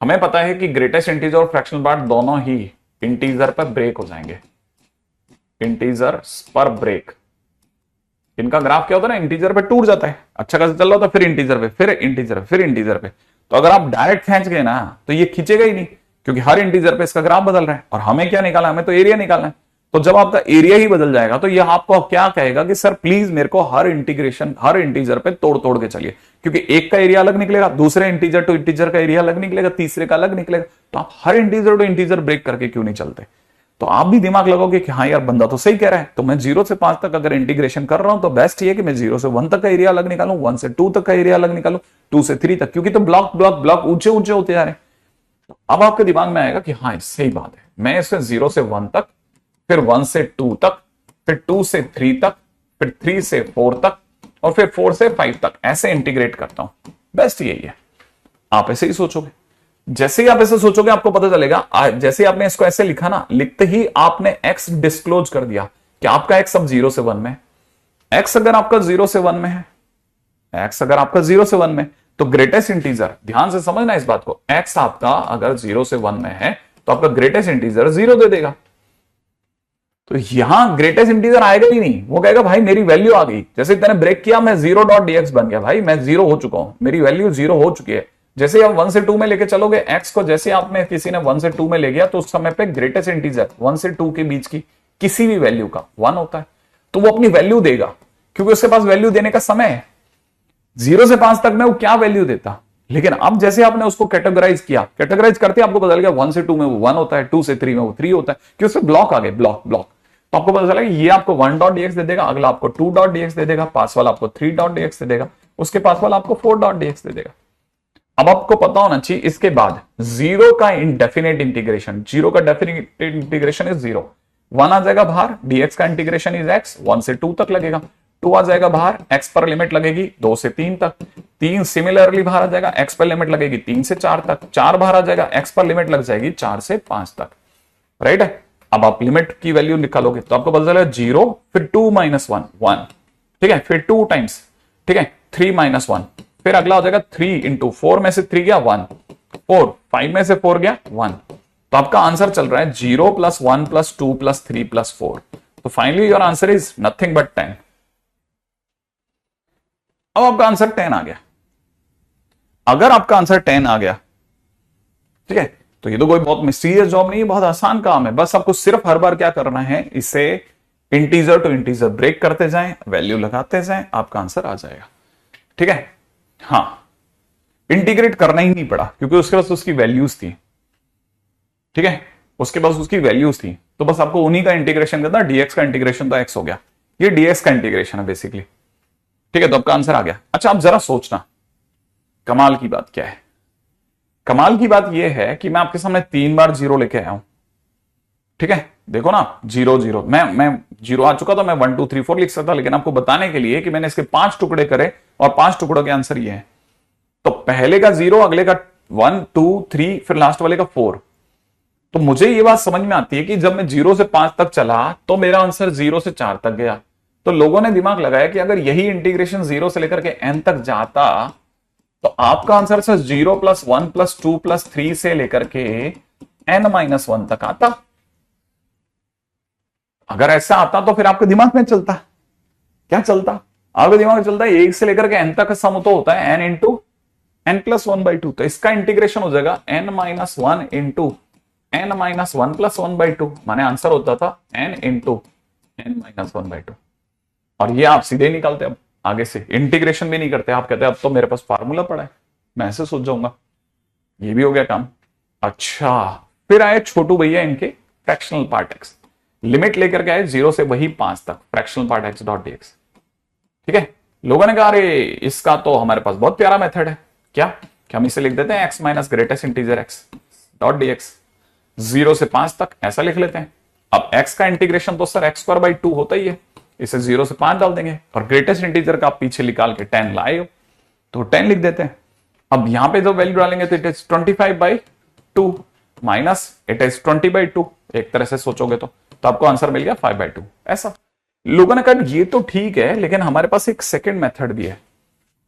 हमें पता है कि ग्रेटेस्ट इंटीजर और फ्रैक्शनल पार्ट दोनों ही इंटीजर पर ब्रेक हो जाएंगे, इंटीजर पर ब्रेक। इनका ग्राफ क्या होता है ना, इंटीजर पे टूट जाता है, अच्छा खासा चल रहा होता है, फिर इंटीजर पे, फिर इंटीजर, फिर इंटीजर पे। तो अगर आप डायरेक्ट खींच गए ना तो ये खींचेगा ही नहीं, क्योंकि हर इंटीजर पे इसका ग्राफ बदल रहा है। और हमें क्या निकालना है, हमें तो एरिया निकालना है। तो जब आपका एरिया ही बदल जाएगा तो ये आपको क्या कहेगा कि सर प्लीज मेरे को हर इंटीग्रेशन हर इंटीजर पे तोड़ तोड़ के चलिए, क्योंकि एक का एरिया अलग निकलेगा, दूसरे इंटीजर टू इंटीजर का एरिया अलग निकलेगा, तीसरे का अलग निकलेगा। तो आप हर इंटीजर टू इंटीजर ब्रेक करके क्यों नहीं चलते? तो आप भी दिमाग लगाओगे कि हाँ यार बंदा तो सही कह रहा है, तो मैं 0 से 5 तक अगर इंटीग्रेशन कर रहा हूं तो बेस्ट ये कि मैं 0 से 1 तक का एरिया अलग निकालूं, 1 से 2 तक का एरिया अलग निकालूं, 2 से 3 तक, क्योंकि तो ब्लॉक ब्लॉक ब्लॉक ऊंचे ऊंचे होते जा रहे हैं। तो अब आपके दिमाग में आएगा कि हाँ सही बात है, मैं इससे 0 से 1 तक, फिर 1 से 2 तक, फिर 2 से 3 तक, फिर 3 से 4 तक, और फिर 4 से 5 तक ऐसे इंटीग्रेट करता हूं। बेस्ट यही है, आप ऐसे ही सोचोगे। जैसे ही आप ऐसे सोचोगे आपको पता चलेगा, जैसे ही आपने इसको ऐसे लिखा ना, लिखते ही आपने x डिस्क्लोज कर दिया कि आपका x अब 0 से 1 में है। x अगर आपका 0 से 1 में है, x अगर आपका 0 से 1 में, तो ग्रेटेस्ट इंटीजर, ध्यान से समझना इस बात को, x आपका अगर 0 से 1 में है तो आपका ग्रेटेस्ट इंटीजर 0 दे देगा। तो यहां ग्रेटेस्ट इंटीजर आएगा ही नहीं, वो कहेगा भाई मेरी वैल्यू आ गई, जैसे तेने ब्रेक किया मैं 0.dx बन गया, भाई मैं 0 हो चुका हूं, मेरी वैल्यू 0 हो चुकी है। जैसे आप 1 से 2 में लेके चलोगे x को, जैसे आपने किसी ने 1 से 2 में ले गया तो उस समय पे ग्रेटेस्ट इंटीजर 1 से 2 के बीच की किसी भी वैल्यू का 1 होता है, तो वो अपनी वैल्यू देगा, क्योंकि उसके पास वैल्यू देने का समय है। 0 से 5 तक में वो क्या वैल्यू देता, लेकिन अब जैसे आपने उसको कैटेगराइज किया, कैटेगराइज करते आपको पता लगा 1 से 2 में वो 1 होता है, 2 से 3 में वो 3 होता है, कि उससे ब्लॉक आ गए, ब्लॉक ब्लॉक। तो आपको पता चला ये आपको 1.dx दे देगा, अगला आपको 2.dx दे देगा, पास वाला आपको 3.dx दे देगा, उसके पास वाला आपको 4.dx दे देगा। अब आपको पता होना चाहिए इसके बाद 0 का इंडेफिनेट इंटीग्रेशन, 0 का डेफिनेट इंटीग्रेशन इज 0, 1 आ जाएगा बाहर, dx का इंटीग्रेशन इज x, 1 से 2 तक लगेगा, 2 आ जाएगा बाहर, x पर लिमिट लगेगी 2 से 3 तक, 3 सिमिलरली बाहर आ जाएगा, x पर लिमिट लगेगी 3 से 4 तक, 4 बाहर आ जाएगा, x पर लिमिट लग जाएगी 4 से 5 तक, राइट है। अब आप लिमिट की वैल्यू निकालोगे तो आपको पता चलेगा 0, फिर 2 माइनस 1, 1, ठीक है, फिर 2 टाइम्स, ठीक है, 3 माइनस 1, फिर अगला हो जाएगा 3 इंटू 4 में से 3 गया 1, 4, 5 में से 4 गया 1। तो आपका आंसर चल रहा है 0 प्लस 1 प्लस 2 प्लस 3 प्लस 4। तो finally your answer is nothing but 10। अब आपका आंसर 10 आ गया। अगर आपका आंसर 10 आ गया, ठीक है, तो ये तो कोई बहुत मिस्टीरियस जॉब नहीं है, बहुत आसान काम है। बस आपको सिर्फ हर बार क्या करना है, इसे इंटीजर टू इंटीजर ब्रेक करते जाएं, वैल्यू लगाते जाएं, आपका आंसर आ जाएगा, ठीक है। हाँ, इंटीग्रेट करना ही नहीं पड़ा क्योंकि उसके पास उसकी वैल्यूज थी, ठीक है, उसके पास उसकी वैल्यूज थी, तो बस आपको उन्हीं का इंटीग्रेशन करना, dx का इंटीग्रेशन तो x हो गया, ये dx का इंटीग्रेशन है बेसिकली, ठीक है। तो आपका आंसर आ गया। अच्छा, आप जरा सोचना कमाल की बात क्या है। कमाल की बात यह है कि मैं आपके सामने 3 बार 0 लेके आया हूं, ठीक है, देखो ना 0 0, मैं 0 आ चुका, तो मैं 1 2 3 4 लिख सकता, लेकिन आपको बताने के लिए कि मैंने इसके 5 टुकड़े करे और 5 टुकड़ों के आंसर ये है। तो पहले का 0, अगले का 1 2 3, फिर लास्ट वाले का 4। तो मुझे ये बात समझ में आती है कि जब मैं 0 से 5 तक चला तो मेरा आंसर 0 से 4 तक गया। तो लोगों ने दिमाग लगाया कि अगर यही इंटीग्रेशन 0 से लेकर के n तक जाता तो आपका answer sir 0 plus 1 plus 2 plus 3 से लेकर के n माइनस 1 तक आता। अगर ऐसा आता तो फिर आपके दिमाग में चलता, क्या चलता, आपके दिमाग में चलता है 1 से लेकर के n तक का सम तो होता है n इंटू n प्लस 1/2। तो इसका इंटीग्रेशन हो जाएगा n minus 1 into n minus 1 plus 1/2, माने आंसर होता था n इंटू n माइनस 1/2। और ये आप सीधे निकालते, अब आगे से इंटीग्रेशन भी नहीं करते, आप कहते हैं अब तो मेरे पास फार्मूला पड़ा है, मैं ऐसे सोच जाऊंगा। ये भी हो गया काम। अच्छा, फिर आए छोटू भैया इनके फ्रैक्शनल पार्ट एक्स, लिमिट लेकर के आए 0 से वही 5 तक, fractional part x dot dx. ठीक है, लोगों ने कहा अरे इसका तो हमारे पास बहुत प्यारा मेथड है, क्या कि हम इसे लिख देते हैं x minus greatest integer x dot dx, 0 से 5 तक ऐसा लिख लेते हैं। अब x का इंटीग्रेशन तो सर एक्स स्क्वायर बाई 2 होता ही है, इसे 0 से 5 डाल देंगे, और ग्रेटेस्ट इंटीजर का आप पीछे निकाल के 10 लाए हो तो 10 लिख देते हैं। अब यहां पे जो वैल्यू डालेंगे तो it is 25/2 minus it is 20/2, एक तरह से सोचोगे तो आपको आंसर मिल गया 5/2। ऐसा लोगों ने कहा ये तो ठीक है, लेकिन हमारे पास एक सेकेंड मेथड भी है,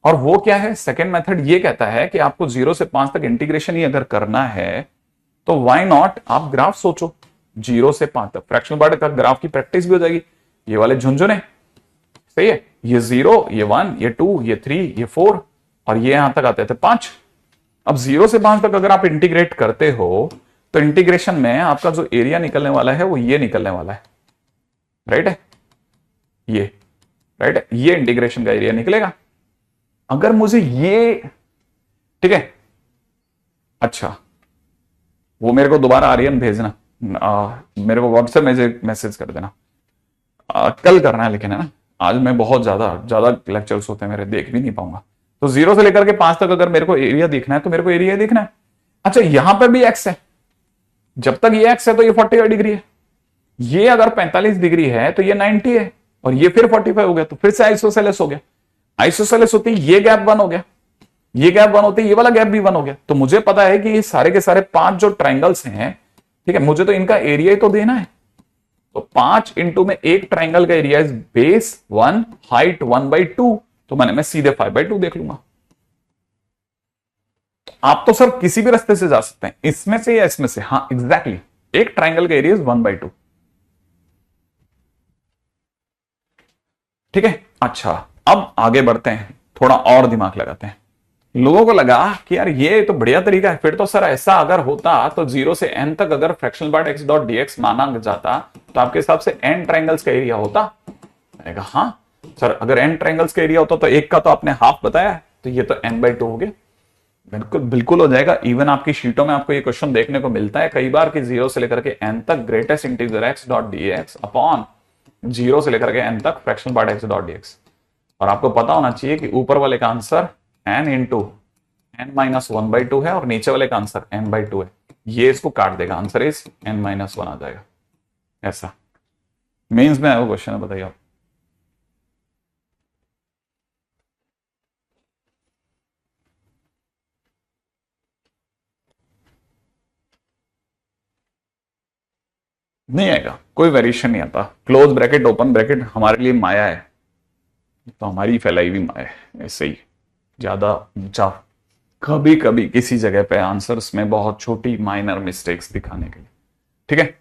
और वो क्या है? सेकेंड मेथड ये कहता है कि आपको 0 से 5 तक इंटीग्रेशन ही अगर करना है तो व्हाई नॉट आप ग्राफ सोचो, 0 से 5 तक फ्रैक्शनल पार्ट का ग्राफ की प्रैक्टिस भी हो जाएगी। ये वाले झुंझुने सही है, ये 0, ये 1, ये 2, ये 3, ये 4, और ये यहां तक आते थे 5। अब 0 से 5 तक अगर आप इंटीग्रेट करते हो तो इंटीग्रेशन में आपका जो एरिया निकलने वाला है वो ये निकलने वाला है, राइट है, ये राइट है, ये इंटीग्रेशन का एरिया निकलेगा। अगर मुझे ये, ठीक है, अच्छा वो मेरे को दोबारा आर्यन भेजना, मेरे को व्हाट्सएप मैसेज कर देना, कल करना है लेकिन, है ना, आज मैं बहुत ज्यादा लेक्चर्स होते हैं मेरे, देख भी नहीं पाऊंगा। तो 0 से लेकर के 5 तक अगर मेरे को एरिया देखना है तो मेरे को एरिया देखना है। अच्छा, यहां पर भी एक्स है, जब तक ये एक्स है तो ये 45 डिग्री है, ये अगर 45 डिग्री है तो ये 90 है, और ये फिर 45 हो गया, तो फिर से आइसोसेलेस हो गया। आइसोसेलेस होती ये गैप 1 हो गया, ये गैप 1 होती ये वाला गैप भी 1 हो गया। तो मुझे पता है कि ये सारे के सारे 5 जो ट्राइंगल्स हैं, ठीक है, मुझे तो इनका एरिया ही तो देना है। तो 5 इंटू में एक ट्राइंगल का एरिया इज बेस 1, हाइट 1/2, तो मैं सीधे 5/2 देख लूंगा। आप तो सर किसी भी रास्ते से जा सकते हैं, इसमें से या इसमें से, हाँ एग्जैक्टली, एक ट्राइंगल का एरिया इज 1/2। ठीक है, अच्छा अब आगे बढ़ते हैं, थोड़ा और दिमाग लगाते हैं। लोगों को लगा कि यार ये तो बढ़िया तरीका है, फिर तो सर ऐसा अगर होता तो 0 से n तक अगर fractional part x dot dx माना जाता तो आपके हिसाब से n ट्राइंगल्स का एरिया होता। मैंने कहा हाँ सर, अगर n ट्राइंगल्स का एरिया होता तो एक का तो आपने हाफ बताया है, तो ये तो n/2 हो गया। बिल्कुल बिल्कुल हो जाएगा। इवन आपकी शीटों में आपको ये क्वेश्चन देखने को मिलता है कई बार कि 0 से लेकर के n तक greatest integer x dot dx upon 0 से लेकर के n तक fractional part x dot dx, और आपको पता होना चाहिए कि ऊपर वाले का आंसर n इंटू n-1/2 है और नीचे वाले का आंसर n/2 है। ये इसको काट देगा, आंसर इज n-1 आ जाएगा। ऐसा मेंस में आया वो क्वेश्चन है, बताइए आप। नहीं आएगा, कोई वेरिएशन नहीं आता। क्लोज ब्रैकेट ओपन ब्रैकेट हमारे लिए माया है, तो हमारी फैलाई हुई माया है, ऐसे ही ज्यादा ऊंचा। कभी कभी किसी जगह पे आंसर्स में बहुत छोटी माइनर मिस्टेक्स दिखाने के लिए, ठीक है।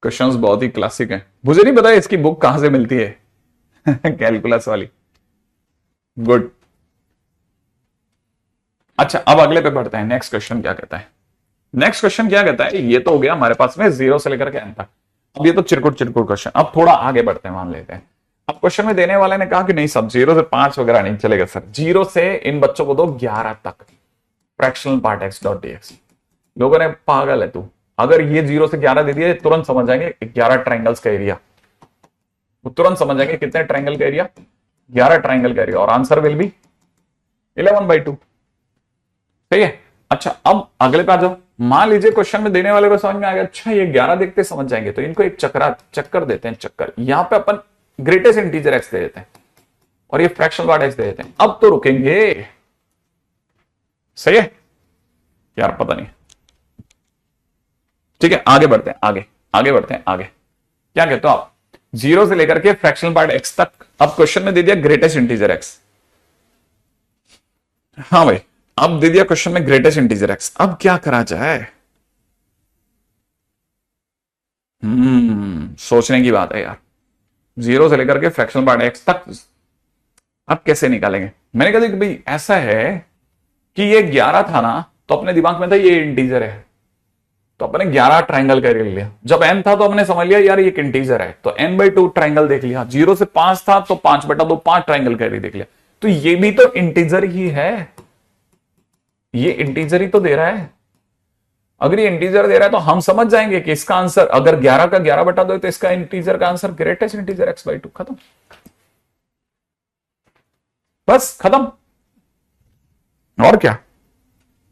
क्वेश्चंस बहुत ही क्लासिक हैं। मुझे नहीं पता इसकी बुक कहां से मिलती है कैलकुलस वाली। गुड। अच्छा अब अगले पे बढ़ते हैं। नेक्स्ट क्वेश्चन क्या कहता है? नेक्स्ट क्वेश्चन क्या कहता है? ये तो हो गया हमारे पास में 0 से लेकर के n तक। अब ये तो चिरकुट चिरकुट क्वेश्चन। अब थोड़ा आगे बढ़ते हैं, मान लेते हैं। अब क्वेश्चन में देने वाले ने कहा कि नहीं सब 0 से 5 वगैरह नहीं चलेगा सर, 0 से इन बच्चों को दो 11 तक fractional part x dot dx। लोगों ने पागल है तू, अगर ये 0 से 11 दे दिया तुरंत समझ जाएंगे 11 ट्राइंगल्स का एरिया, वो तुरंत समझ जाएंगे कितने ट्राइंगल का एरिया, 11 ट्राइंगल का एरिया, और आंसर विल बी 11/2। सही है। अच्छा अब अगले पे आ जाओ। मान लीजिए क्वेश्चन में देने वाले को समझ में आ गया, अच्छा ये 11 देखते समझ जाएंगे, तो इनको एक चक्कर देते हैं। चक्कर यहां पे अपन ग्रेटेस्ट इंटीजर x दे देते हैं और ये फ्रैक्शनल पार्ट x दे देते हैं। अब तो रुकेंगे। सही है यार, पता नहीं। ठीक है आगे बढ़ते हैं, आगे बढ़ते हैं। आगे क्या कहते हो आप? 0 से लेकर के फ्रैक्शनल पार्ट x तक। अब क्वेश्चन में दे दिया ग्रेटेस्ट इंटीजर x। हाँ भाई, अब दे दिया क्वेश्चन में ग्रेटेस्ट इंटीजर x। अब क्या करा जाए? सोचने की बात है यार। 0 से लेकर के फ्रैक्शनल पार्ट x तक अब कैसे निकालेंगे? मैंने कहा कि भाई ऐसा है कि ये 11 था ना, तो अपने दिमाग में था ये इंटीजर है, तो अपने 11 ट्राइंगल का एरिया ले लिया। जब n था तो हमने समझ लिया यार ये एक इंटीजर है, तो n/2 ट्राइंगल देख लिया। 0 से 5 था तो 5/2 5 ट्राइंगल का एरिया देख लिया। तो ये भी तो इंटीजर ही है, ये इंटीजर ही तो दे रहा है। अगर ये इंटीजर दे रहा है तो हम समझ जाएंगे कि इसका आंसर अगर 11 का 11/2 तो इसका इंटीजर का आंसर ग्रेटेस्ट इंटीजर x/2। खत्म, बस खत्म। और क्या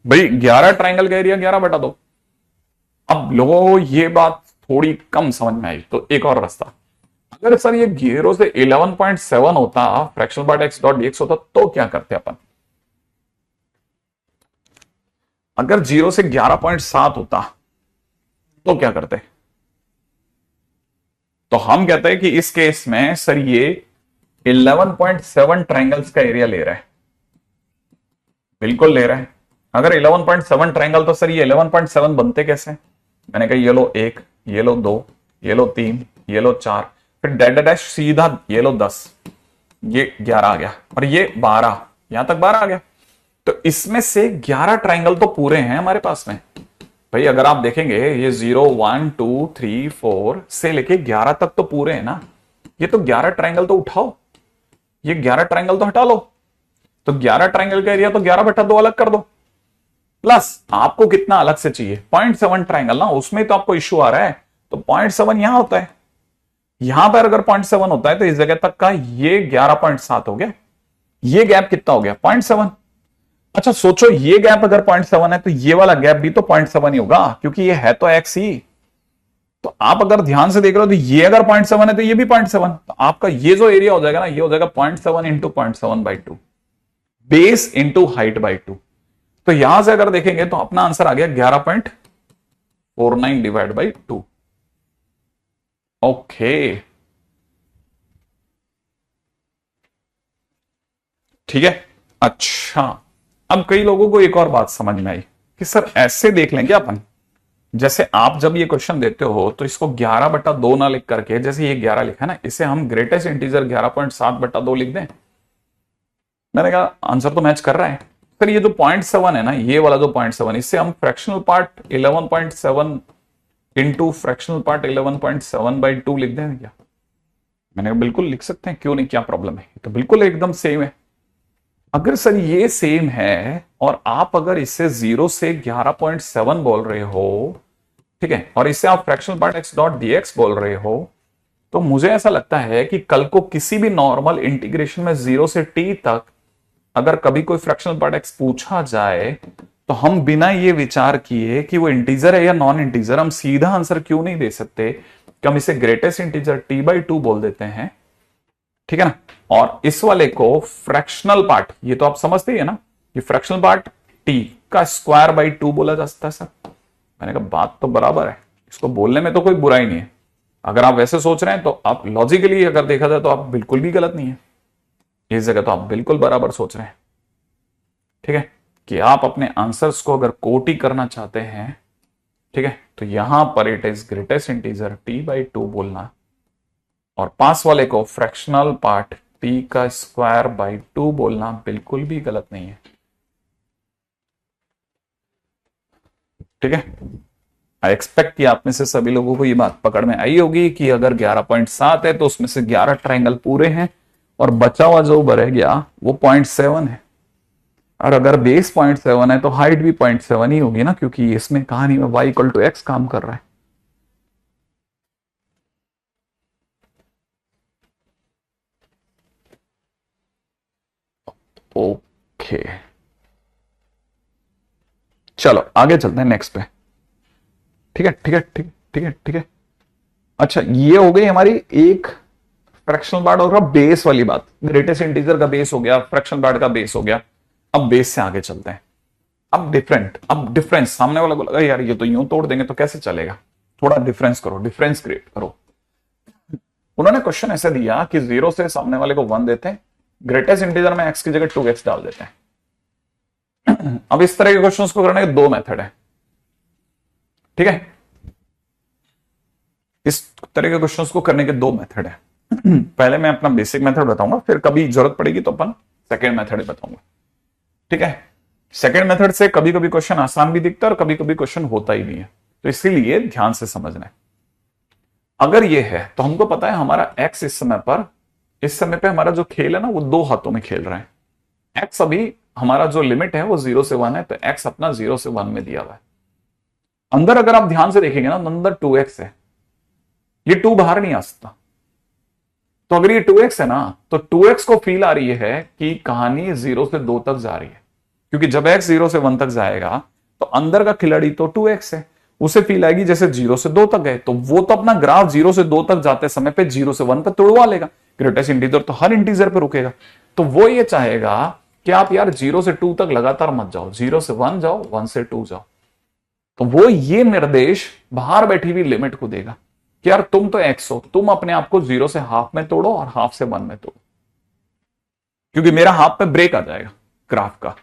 भाई, 11 ट्राइंगल का एरिया 11/2। अब लोगों को ये बात थोड़ी कम समझ में आई, तो एक और रास्ता, अगर सर ये 0 से 11.7 होता, फ्रैक्शनल पार्ट x.dx होता, तो क्या करते अपन? अगर 0 से 11.7 होता तो क्या करते? तो हम कहते हैं कि इस केस में सर ये 11.7 ट्राइंगल्स का एरिया ले रहा है, बिल्कुल ले रहा है। अगर 11.7 ट्राइंगल तो सर ये 11.7 बनते कैसे? मैंने कहा ये लो 1, ये लो 2, ये लो 3, ये लो 4, फिर डैश डैश सीधा ये लो 10, ये 11 आ गया, और ये 12, यहां तक 12 आ गया। तो इसमें से 11 ट्राइंगल तो पूरे हैं हमारे पास में भाई। अगर आप देखेंगे ये 0 1 2 3 4 से लेके 11 तक तो पूरे हैं ना। ये तो 11 ट्राइंगल तो उठाओ, ये 11 ट्राइंगल तो हटा लो, तो 11 ट्राइंगल का एरिया तो 11/2 अलग कर दो, प्लस आपको कितना अलग से चाहिए? 0.7 ट्राइंगल ना, उसमें तो आपको इश्यू आ रहा है, तो 0.7 यहां होता है। यहां पर अगर 0.7 होता है तो इस जगह तक का ये 11.7 हो गया। ये गैप कितना हो गया? 0.7। अच्छा सोचो, ये गैप अगर 0.7 है तो ये वाला गैप भी तो 0.7 ही होगा, क्योंकि ये है तो x ही। तो आप अगर ध्यान से देख रहे हो तो ये अगर 0.7 है तो ये भी 0.7, तो आपका ये जो एरिया हो जाएगा ना, ये हो जाएगा 0.7 into 0.7/2, base into height by 2। तो यहां से अगर देखेंगे तो अपना आंसर आ गया 11.49 डिवाइड बाई 2। ओके ठीक है। अच्छा, अब कई लोगों को एक और बात समझ में आई कि सर ऐसे देख लें क्या अपन, जैसे आप जब ये क्वेश्चन देते हो तो इसको 11/2 ना लिख करके, जैसे ये 11 लिखा है ना, इसे हम ग्रेटेस्ट इंटीजर 11.7/2 लिख दें। मैंने कहा आंसर तो मैच कर रहा है। फिर ये जो 0.7 है ना, ये वाला जो 0.7, इससे हम fractional part 11.7 into fractional part 11.7/2 लिख दें क्या? मैंने कहा बिल्कुल लिख सकते हैं, क्यों नहीं, क्या प्रॉब्लम है, तो बिल्कुल एकदम सेम है। अगर सर ये सेम है और आप अगर इससे 0 से 11.7 बोल रहे हो, ठीक है, और इससे आप फ्रैक्शनल पार्ट x.dx बोल रहे हो, तो मुझे ऐसा लगता है कि कल को किसी भी नॉर्मल इंटीग्रेशन में 0 से t तक अगर कभी कोई फ्रैक्शनल पार्ट x पूछा जाए तो हम बिना ये विचार किए कि वो इंटीजर है या नॉन इंटीजर, हम सीधा आंसर क्यों नहीं दे सकते कि हम इसे ग्रेटेस्ट इंटीजर t/2 बोल देते हैं, ठीक है ना। और इस वाले को फ्रैक्शनल पार्ट, ये तो आप समझते ही है ना, ये फ्रैक्शनल पार्ट t का स्क्वायर बाई 2 बोला जा सकता है सर। मैंने कहा बात तो बराबर है, इसको बोलने में तो कोई बुराई नहीं है। अगर आप वैसे सोच रहे हैं तो आप लॉजिकली अगर देखा जाए तो आप बिल्कुल भी गलत नहीं है, इस जगह तो आप बिल्कुल बराबर सोच रहे हैं, ठीक है, कि आप अपने आंसर्स को अगर कोटी करना चाहते हैं, ठीक है, तो यहां पर it is greatest integer t/2 बोलना, और पास वाले को फ्रैक्शनल पार्ट t का स्क्वायर बाई 2 बोलना बिल्कुल भी गलत नहीं है, ठीक है। आई एक्सपेक्ट कि आप में से सभी लोगों को ये बात पकड़ में आई होगी कि अगर 11.7 है तो उसमें से 11 ट्राइंगल पूरे हैं और बचा हुआ जो रह गया वो 0.7 है, और अगर बेस 0.7 है तो हाइट भी 0.7 ही होगी ना, क्योंकि इसमें कहानी में y = x काम कर रहा है। ओके चलो आगे चलते हैं नेक्स्ट पे, ठीक है ठीक है ठीक ठीक है ठीक है। अच्छा ये हो गई हमारी एक फ्रैक्शनल पार्ट और बेस वाली बात, ग्रेटेस्ट इंटीजर का बेस हो गया, फ्रैक्शनल पार्ट का बेस हो गया। अब बेस से आगे चलते हैं, अब डिफरेंस। सामने वाला को लगा यार ये तो यूं तोड़ देंगे तो कैसे चलेगा, थोड़ा डिफरेंस करो, डिफरेंस क्रिएट करो। उन्होंने क्वेश्चन ऐसे दिया कि 0 से सामने वाले को 1 देते हैं, ग्रेटेस्ट इंटीजर में x की जगह 2x डाल देते हैं। अब इस तरह के क्वेश्चंस को करने के दो मेथड है, ठीक है, इस तरह के क्वेश्चंस को करने के दो मेथड है। पहले मैं अपना बेसिक मेथड बताऊंगा, फिर कभी जरूरत पड़ेगी तो अपन सेकेंड मेथड बताऊंगा, ठीक है। सेकेंड मेथड से कभी कभी क्वेश्चन आसान भी दिखता है और कभी कभी क्वेश्चन होता ही नहीं है, तो इसीलिए ध्यान से समझना है। अगर ये है तो हमको पता है हमारा एक्स इस समय पे हमारा जो खेल है ना वो दो हाथों में खेल रहा है। एक्स अभी हमारा जो लिमिट है वो 0 से 1 है, तो एक्स अपना 0 से 1 में दिया हुआ है। अंदर अगर आप ध्यान से देखेंगे ना, अंदर 2x है, ये 2 बाहर नहीं आ सकता। तो अगर ये 2x है ना, तो 2x को फील आ रही है कि कहानी 0 से 2 तक जा रही है, क्योंकि जब x 0 से 1 तक जाएगा तो अंदर का खिलाड़ी तो 2x है, उसे फील आएगी जैसे 0 से 2 तक गए, तो वो तो अपना ग्राफ 0 से 2 तक जाते समय पे 0 से 1 पे तोड़वा लेगा। ग्रेटेस्ट इंटीजर तो हर इंटीजर पे रुकेगा, तो वो ये चाहेगा कि आप यार 0 से 2 तक लगातार मत जाओ, 0 से 1 जाओ, 1 से 2 जाओ। तो वो ये निर्देश बाहर बैठी हुई लिमिट को देगा कि यार तुम तो एक्स हो, तुम अपने आप को 0 से हाफ में तोड़ो और हाफ से 1 में तोड़ो, क्योंकि मेरा हाफ पे ब्रेक आ जाएगा ग्राफ का।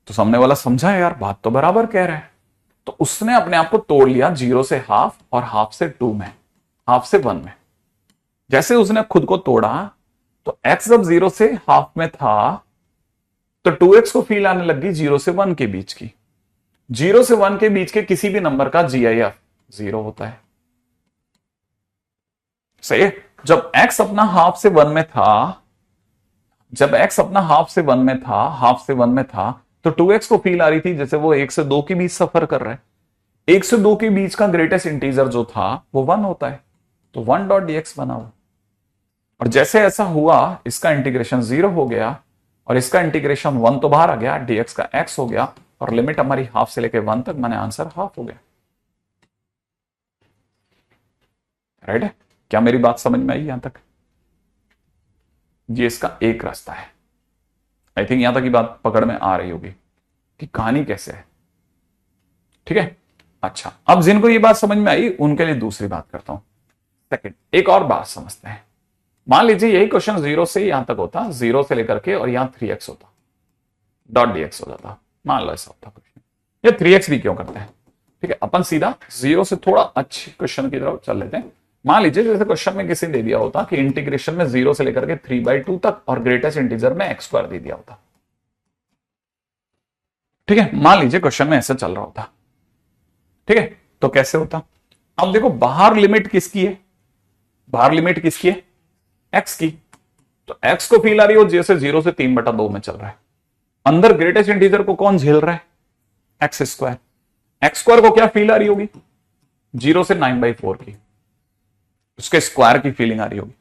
तो सामने वाला समझा है यार बात तो बराबर कह रहा है, तो उसने अपने आप को तोड़ लिया 0 से हाफ और हाफ से 2 में, हाफ से 1 में। जैसे उसने खुद को तोड़ा तो x जब 0 से हाफ में था तो 2x को फील आने लगी 0 से 1 के बीच की। 0 से 1 के बीच के किसी भी नंबर का GIF 0 होता है, सही है। जब x अपना हाफ से 1 में था, हाफ से 1 में था, तो 2x को फील आ रही थी जैसे वो 1 से 2 के बीच सफर कर रहा है। 1 से 2 के बीच का ग्रेटेस्ट इंटीजर जो था वो 1 होता है, तो 1.dx बना हुआ। और जैसे ऐसा हुआ इसका इंटीग्रेशन 0 हो गया और इसका इंटीग्रेशन 1 तो बाहर आ गया, dx का x हो गया और लिमिट हमारी हाफ से लेके 1 तक, माने आंसर हाफ हो गया। राइट है? क्या मेरी बात समझ में आई यहां तक? ये इसका एक रास्ता है। आई थिंक यहां तक की बात पकड़ में आ रही होगी कि कहानी कैसे है। ठीक है, अच्छा अब जिनको ये बात समझ में आई उनके लिए दूसरी बात करता हूं। सेकंड, एक और बात समझते हैं। मान लीजिए यही क्वेश्चन 0 से यहां तक होता, 0 से लेकर के, और यहां 3x होता, .dx हो जाता। मान लो ऐसा होता क्वेश्चन, ये 3x भी क्यों करते हैं? ठीक है, अपन सीधा 0 से थोड़ा अच्छे क्वेश्चन की तरफ चल लेते हैं। मान लीजिए जैसे क्वेश्चन में किसी ने दे दिया होता कि इंटीग्रेशन में 0 से लेकर के 3/2 तक और ग्रेटेस्ट इंटीजर में x² दे दिया होता। ठीक है, मान लीजिए क्वेश्चन में ऐसा चल रहा होता। ठीक है, तो कैसे होता? अब देखो बाहर लिमिट किसकी है? बाहर लिमिट किसकी है? x की। तो x को फील आ रही हो जैसे 0 से 3/2 में चल रहा है। अंदर ग्रेटेस्ट इंटीजर को कौन झेल रहा है? x²। x² को क्या फील आ रही होगी? 0 से 9/4 की, उसके स्क्वायर की फीलिंग आ रही होगी।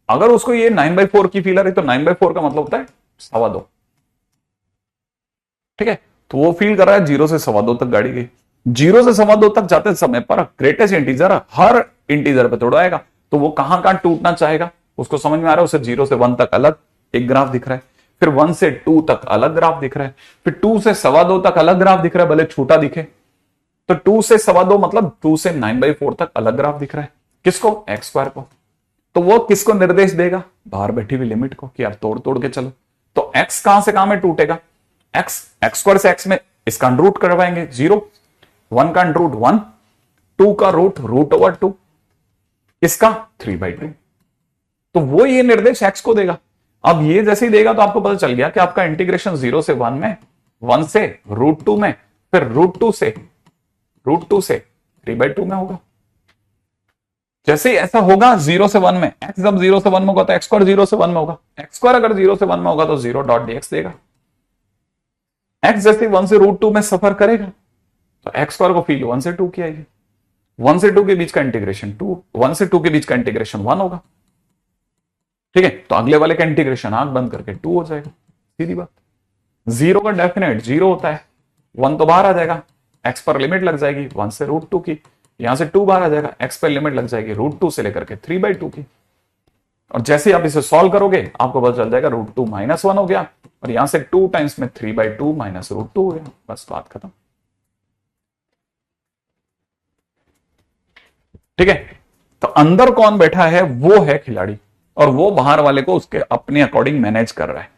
अगर उसको ये 9/4 की फील आ रही तो 9/4 का मतलब होता है 2.25। ठीक है, तो वो फील कर रहा है 0 से 2.25 तक गाड़ी गई। 0 से 2.25 तक जाते समय पर ग्रेटेस्ट इंटीजर हर इंटीजर पे तोड़ाएगा, तो वो कहां कहां टूटना चाहेगा उसको समझ में आ रहा है। उसे 0 से 1 तक अलग एक ग्राफ दिख रहा है, फिर 1 से 2 तक अलग ग्राफ दिख रहा है, फिर 2 से 2.25 तक अलग ग्राफ दिख रहा है, भले छोटा दिखे। तो 2 से 2.25 मतलब 2 से 9/4 तक अलग ग्राफ दिख रहा है। किसको? x² को। तो वो किसको निर्देश देगा? बाहर बैठी हुई लिमिट को कि यार तोड़ तोड़ के चलो। तो x कहां से कहां में टूटेगा? x² से x में इसका रूट करवाएंगे 0, 1 का रूट 1, 2 का रूट/2, इसका 3/2। तो वो ये निर्देश x को देगा। अब ये जैसे ही देगा तो आपको पता चल गया कि आपका इंटीग्रेशन 0 से 1 में, 1 से √2 में, फिर √2 से 3/2 में होगा। जैसे ही ऐसा होगा 0 से 1 में, x जब 0 से 1 में होगा तो x² 0 से 1 में होगा। x² अगर 0 से 1 में होगा तो 0.dx देगा। x जैसे 1 से √2 में सफर करेगा तो x² को फील 1 से 2 की आएगी। 1 से 2 के बीच का इंटीग्रेशन 1 से 2 के बीच का इंटीग्रेशन 1 होगा। ठीक है, तो अगले वाले का इंटीग्रेशन आंख बंद करके 2 हो जाएगा। सीधी बात। 0 का डेफिनेट 0 होता है, 1 तो बाहर आ जाएगा, x पर लिमिट लग जाएगी 1 से √2 की, यहां से 2 बाहर आ जाएगा, x पर लिमिट लग जाएगी √2 से लेकर के 3/2 की। और जैसे आप इसे सॉल्व करोगे आपको पता चल जाएगा √2 -1 हो गया, और यहां से 2 टाइम्स में 3/2 - √2 हो गया। बस बात खत्म। ठीक है, तो अंदर कौन बैठा है? वो है खिलाड़ी, और वो बाहर वाले को उसके अपने अकॉर्डिंग मैनेज कर रहा है।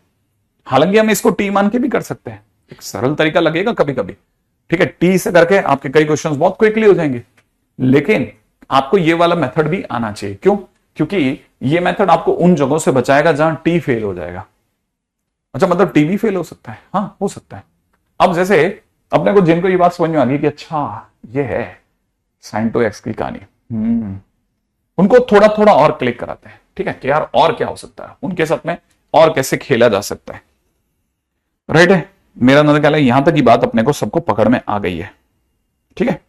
हालांकि हम इसको टी मान के भी कर सकते हैं, एक सरल तरीका लगेगा कभी कभी। ठीक है, टी से करके आपके कई क्वेश्चंस बहुत क्विकली हो जाएंगे, लेकिन आपको ये वाला मेथड भी आना चाहिए। क्यों? क्योंकि ये मेथड आपको उन जगहों से बचाएगा जहां टी फेल हो जाएगा। अच्छा, मतलब टी भी फेल हो सकता है? हाँ, हो सकता है। अब जैसे अपने को जिनको ये बात समझ में आ गई कि अच्छा ये है sin 2x की कहानी, उनको थोड़ा थोड़ा और क्लिक कराते हैं, ठीक है, कि यार और क्या हो सकता है उनके साथ में, और कैसे खेला जा सकता है। राइट है, मेरा नजर ख्याल है यहां तक की बात अपने को सबको पकड़ में आ गई है। ठीक है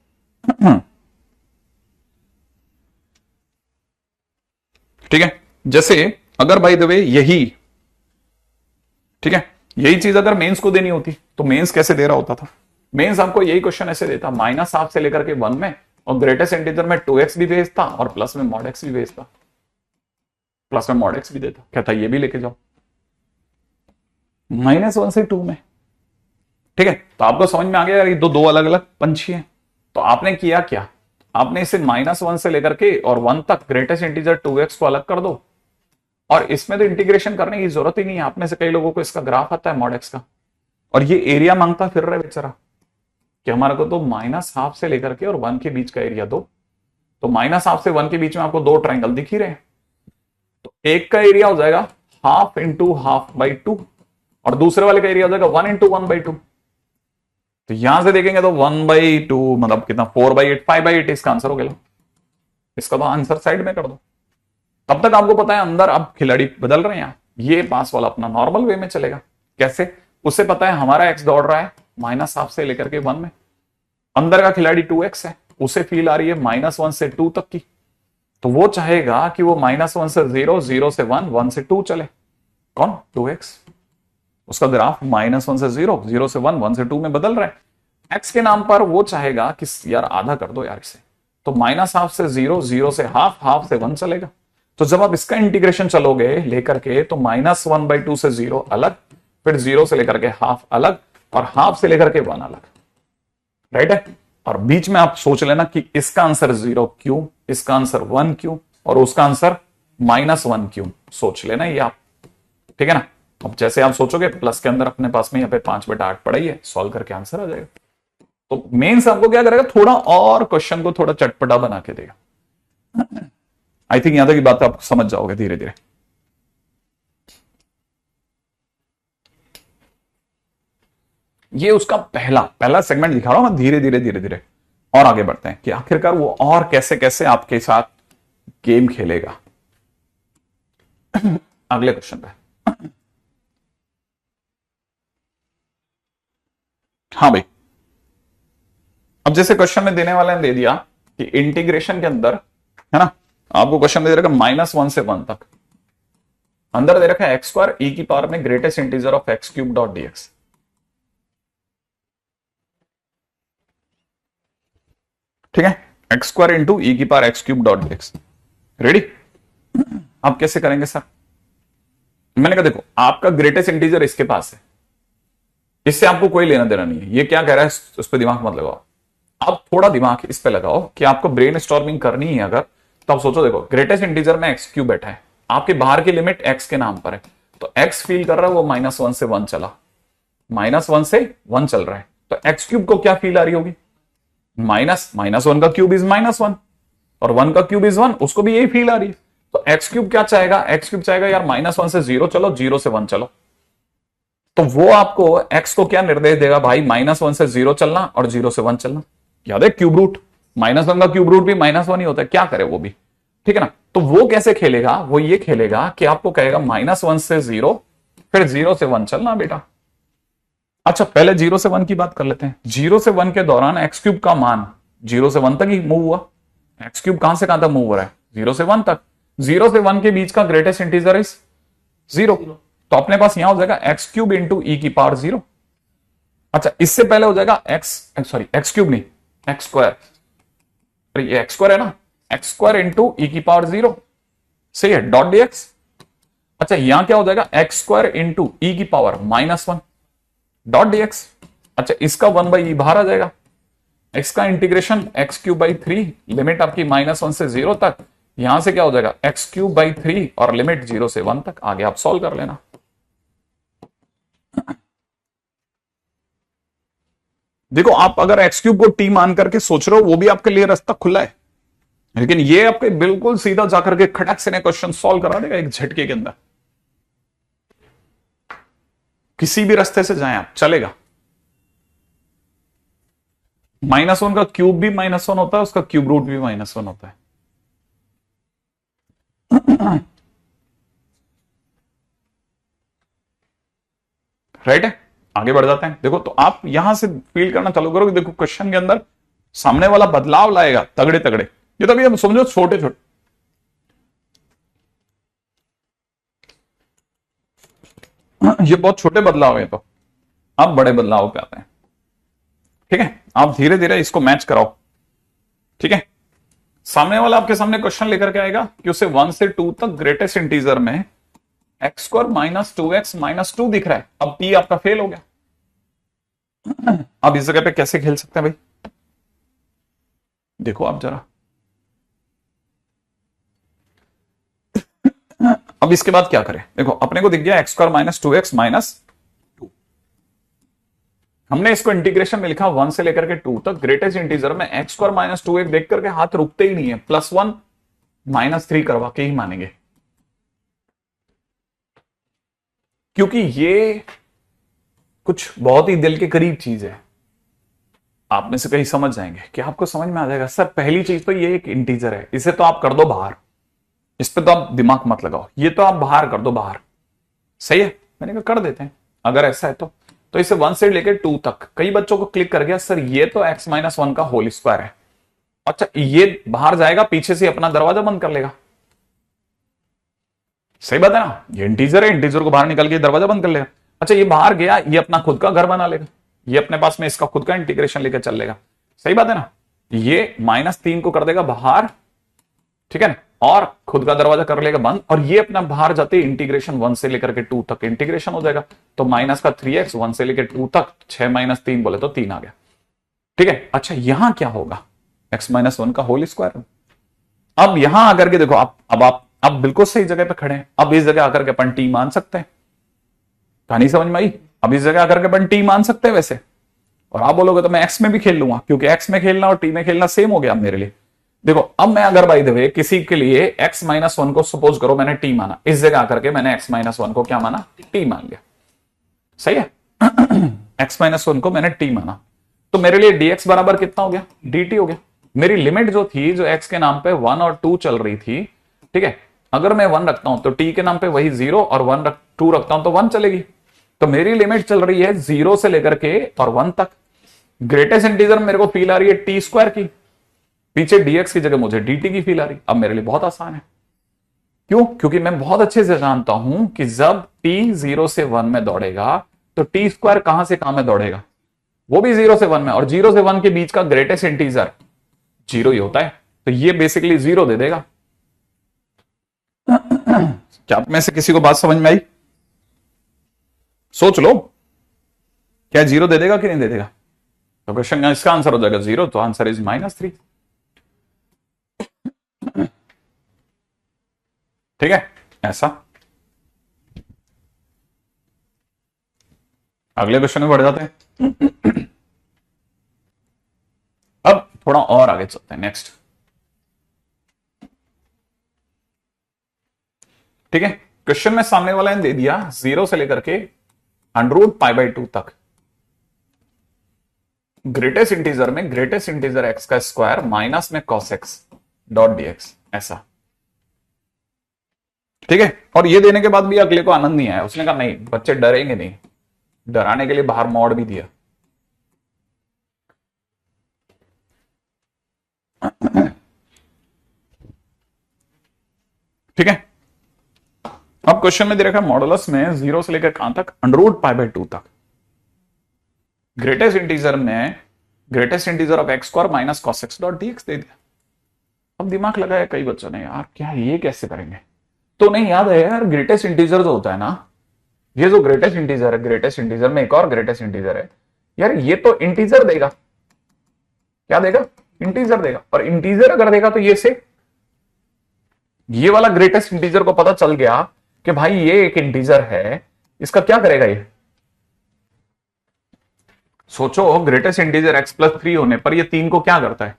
ठीक है, जैसे अगर बाय द वे यही, ठीक है, यही चीज अगर मेंस को देनी होती तो मेंस कैसे दे रहा होता था, मेंस आपको यही क्वेश्चन ऐसे देता, -1/2 से लेकर के 1 में, और ग्रेटेस्ट इंटीजर में 2x भी भेजता और प्लस में mod x भी भेजता, प्लस में mod x भी देता, कहता ये भी लेके जाओ -1 से 2 में। ठीक है, तो आपको समझ में आ गया यार ये दो अलग अलग पंछी हैं। तो आपने किया क्या, आपने इसे -1 से लेकर के और 1 तक ग्रेटेस्ट इंटीजर 2x को अलग कर दो, और इसमें तो इंटीग्रेशन करने की जरूरत ही नहीं है। आपने से कई लोगों को इसका ग्राफ आता है mod x का, और ये एरिया मांगता फिर रहा है बेचारा कि हमारे को तो -1/2 से लेकर के और 1 के बीच का एरिया दो। तो -1/2 से 1 के बीच में आपको 2 ट्रायंगल दिख ही रहे हैं, तो एक का एरिया हो जाएगा 1/2 × 1/2/2, और दूसरे वाले का एरिया हो जाएगा 1 × 1/2। तो यहां से देखेंगे तो 1/2 मतलब कितना, 4/8, 5/8 इसका आंसर हो गया। इसका तो आंसर साइड में कर दो। तब तक आपको पता है अंदर अब खिलाड़ी बदल रहे हैं, ये पास वाला अपना नॉर्मल वे में चलेगा। कैसे, उससे पता है हमारा एक्स दौड़ रहा है -1/2 से लेकर के 1 में, अंदर का खिलाड़ी 2x है, उसे फील आ रही है -1 से 2 तक की, तो वो चाहेगा कि वो -1 से 0, 0 से 1, 1 से 2 चले। कौन, 2x, उसका ग्राफ -1 से 0, 0 से 1, 1 से 2 में बदल रहा है। x के नाम पर वो चाहेगा कि यार आधा कर दो यार इसे, तो -1/2 से 0, 0 से 1/2, 1/2 से 1 चलेगा। तो जब आप इसका इंटीग्रेशन चलोगे लेकर के, तो -1/2 से 0 अलग, फिर 0 से लेकर के 1/2 अलग, और 1/2 से लेकर के 1 अलग। राइट है, और बीच में आप सोच लेना कि इसका आंसर 0 क्यों, इसका आंसर 1 क्यों, और उसका आंसर -1 क्यों, सोच लेना ये आप। ठीक है ना, अब जैसे आप सोचोगे प्लस के अंदर अपने पास में यहाँ पे 5/8 पड़ा ही है, सॉल्व करके आंसर आ जाएगा। तो मेंस आपको क्या करेगा, थोड़ा और क्वेश्चन को थोड़ा चटपटा बना के देगा। आई थिंक यहां तक की बात आप समझ जाओगे धीरे धीरे। ये उसका पहला सेगमेंट दिखा रहा हूं मैं, धीरे धीरे और आगे बढ़ते हैं कि आखिरकार वो और कैसे कैसे आपके साथ गेम खेलेगा। अगले क्वेश्चन पे, हाँ भाई, अब जैसे क्वेश्चन में देने वाले ने दे दिया कि इंटीग्रेशन के अंदर, है ना, आपको क्वेश्चन दे रखा -1 से 1 तक, अंदर दे रखा है x² e की पावर में greatest integer of x³ dot dx। ठीक है, x² इंटू e की power x³ dot dx। Ready, आप कैसे करेंगे सर? मैंने कहा देखो, आपका ग्रेटेस्ट इंटीजर इसके पास है, इससे आपको कोई लेना देना नहीं है, ये क्या कह रहा है उस पर दिमाग मत लगाओ। आप थोड़ा दिमाग इस पे लगाओ कि आपको ब्रेन स्टॉर्मिंग करनी है अगर, तो आप सोचो, देखो ग्रेटेस्ट इंटीजर में x³ बैठा है, आपके बाहर की लिमिट x के नाम पर है, तो x फील कर रहा है वो -1 से 1 चला, -1 से 1 चल रहा है, तो x³ को क्या फील आ रही होगी, -1 का क्यूब इज -1, और 1 का क्यूब इज 1, उसको भी यही फील आ रही है। तो x³ क्या चाहेगा, x³ चाहेगा यार -1 से 0 चलो, 0 से 1 चलो। तो वो आपको x को क्या निर्देश देगा भाई, -1 से 0 चलना और 0 से 1 चलना। याद है क्यूब रूट, -1 का क्यूब रूट भी -1 ही होता है, क्या करे वो भी। ठीक है ना, तो वो कैसे खेलेगा, वो ये खेलेगा कि आपको कहेगा -1 से 0, फिर 0 से 1 चलना बेटा। अच्छा पहले 0 से 1 की बात कर लेते हैं। 0 से 1 के दौरान x³ का मान 0 से 1 तक ही मूव हुआ, x³ कहां से कहां तक मूव हो रहा है, 0 से 1 तक। 0 से 1 के बीच का ग्रेटेस्ट इंटीजर इज 0, तो अपने पास यहां हो जाएगा x³ इंटू e की पावर 0। अच्छा इससे पहले हो जाएगा x³ नहीं, x², अरे ये x² है ना, x² इंटू e की पावर 0, सही है, डॉट dx। अच्छा यहां क्या हो जाएगा, x² इंटू e की पावर -1 डॉट dx। अच्छा इसका 1/e बाहर आ जाएगा, x का इंटीग्रेशन x³/3, लिमिट आपकी -1 से 0 तक, यहां से क्या हो जाएगा x³/3 और लिमिट 0 से 1 तक। आगे आप सॉल्व कर लेना। देखो आप अगर x³ को t मान करके सोच रहे हो, वो भी आपके लिए रास्ता खुला है, लेकिन ये आपके बिल्कुल सीधा जाकर के खटक से क्वेश्चन सॉल्व करा देगा एक झटके के अंदर। किसी भी रास्ते से जाएं आप, चलेगा। -1 का क्यूब भी -1 होता है, उसका क्यूब रूट भी -1 होता है। राइट है। आगे बढ़ जाते हैं। देखो तो आप यहां से फील करना चालू करो कि देखो क्वेश्चन के अंदर सामने वाला बदलाव लाएगा तगड़े तगड़े। ये तो अभी हम समझो छोटे छोटे, ये बहुत छोटे बदलाव है, तो अब बड़े बदलाव पे आते हैं। ठीक है, आप धीरे धीरे इसको मैच कराओ। ठीक है, सामने वाला आपके सामने क्वेश्चन लेकर के आएगा कि उसे 1 से 2 तक ग्रेटेस्ट इंटीजर में एक्स स्क्वायर -2x-2 दिख रहा है। अब p आपका फेल हो गया। अब इस जगह पे कैसे खेल सकते हैं भाई? देखो आप जरा, अब इसके बाद क्या करें? देखो अपने को दिख गया एक्स स्क्वायर -2x-2। हमने इसको इंटीग्रेशन में लिखा 1 से लेकर के 2 तक ग्रेटेस्ट इंटीजर में एक्स स्क्वायर -2x देख करके हाथ रुकते ही नहीं है, +1 -3 करवा के ही मानेंगे, क्योंकि ये कुछ बहुत ही दिल के करीब चीज है। आप में से कहीं समझ जाएंगे कि आपको समझ में आ जाएगा सर पहली चीज तो ये एक इंटीजर है, इसे तो आप कर दो बाहर, इस पे तो आप दिमाग मत लगाओ, ये तो आप बाहर कर दो बाहर। सही है, मैंने कहा कर देते हैं अगर ऐसा है तो इसे 1 से लेकर 2 तक। कई बच्चों को क्लिक कर गया सर ये तो x-1 का होल स्क्वायर है। अच्छा ये बाहर जाएगा, पीछे से अपना दरवाजा बंद कर लेगा। सही बात है ना, ये इंटीजर है, इंटीजर को बाहर निकल के दरवाजा बंद कर लेगा। अच्छा ये बाहर गया, ये अपना खुद का घर बना लेगा, ये अपने पास में इसका खुद का इंटीग्रेशन लेकर चल लेगा। सही बात है ना, ये -3 को कर देगा बाहर, ठीक है ना, और खुद का दरवाजा कर लेगा बंद, और ये अपना बाहर जाते इंटीग्रेशन 1 से लेकर के 2 तक इंटीग्रेशन हो जाएगा। तो -3x 1 से लेकर 2 तक, 6 - 3 बोले तो 3 आ गया। ठीक है, अच्छा यहां क्या होगा? x-1 का होल स्क्वायर। अब यहां आकर के देखो, अब बिल्कुल सही जगह पे खड़े हैं। अब इस जगह आकर के अपन टी मान सकते हैं, कहानी समझ में आई? अब इस जगह आकर के अपन टी मान सकते हैं वैसे, और आप बोलोगे तो मैं एक्स में भी खेल लूंगा, क्योंकि एक्स में खेलना और टी में खेलना सेम हो गया मेरे लिए। देखो अब मैं अगर बाय द वे किसी के लिए x-1 को सपोज करो मैंने टी माना, इस जगह आकर के मैंने x-1 को क्या माना? टी मान लिया। सही है, x-1 को मैंने टी माना, तो मेरे लिए dx बराबर कितना हो गया? dt हो गया। मेरी लिमिट जो थी, जो x के नाम पे 1 और 2 चल रही थी, ठीक है, अगर मैं 1 रखता हूं तो t के नाम पे वही 0, और 2 रखता हूं तो 1 चलेगी। तो मेरी लिमिट चल रही है 0 से लेकर के और 1 तक। ग्रेटेस्ट इंटीजर मेरे को फील आ रही है t² की, पीछे dx की जगह मुझे dt की फील आ रही। अब मेरे लिए बहुत आसान है, क्यों? क्योंकि मैं बहुत अच्छे से जानता हूं कि जब t 0 से 1 में दौड़ेगा तो t² कहां से कहां में दौड़ेगा? वो भी 0 से 1 में, और 0 से 1 के बीच का ग्रेटेस्ट इंटीजर 0 ही होता है, तो ये बेसिकली 0 दे देगा। क्या आप में से किसी को बात समझ में आई? सोच लो, क्या 0 दे देगा कि नहीं दे देगा? तो क्वेश्चन का इसका आंसर हो जाएगा 0, तो आंसर इज -3। ठीक है, ऐसा। अगले क्वेश्चन में बढ़ जाते हैं। अब थोड़ा और आगे चलते हैं, नेक्स्ट। ठीक है, क्वेश्चन में सामने वाला ने दे दिया 0 से लेकर के √π/2 तक ग्रेटेस्ट इंटीजर में ग्रेटेस्ट इंटीजर x का स्क्वायर माइनस में cos x डॉट dx, ऐसा। ठीक है, और ये देने के बाद भी अगले को आनंद नहीं आया। उसने कहा नहीं बच्चे डरेंगे नहीं, डराने के लिए बाहर मॉड भी दिया। ठीक है, अब क्वेश्चन में दे रखा है मॉडुलस में 0 से लेकर कहां तक? √π/2 तक ग्रेटेस्ट इंटीजर में greatest integer of x² minus cos x dot dx दे दिया। अब दिमाग लगाया कई बच्चों ने, यार क्या ये कैसे करेंगे? तो नहीं याद है यार, ग्रेटेस्ट इंटीजर जो होता है ना, ये जो ग्रेटेस्ट इंटीजर है, ग्रेटेस्ट इंटीजर में एक और ग्रेटेस्ट इंटीजर है यार, ये तो इंटीजर देगा। क्या देगा? इंटीजर देगा। और इंटीजर अगर देगा तो ये वाला ग्रेटेस्ट इंटीजर को पता चल गया कि भाई ये एक इंटीजर है, इसका क्या करेगा ये? सोचो, ग्रेटेस्ट इंटीजर x+3 होने पर ये 3 को क्या करता है?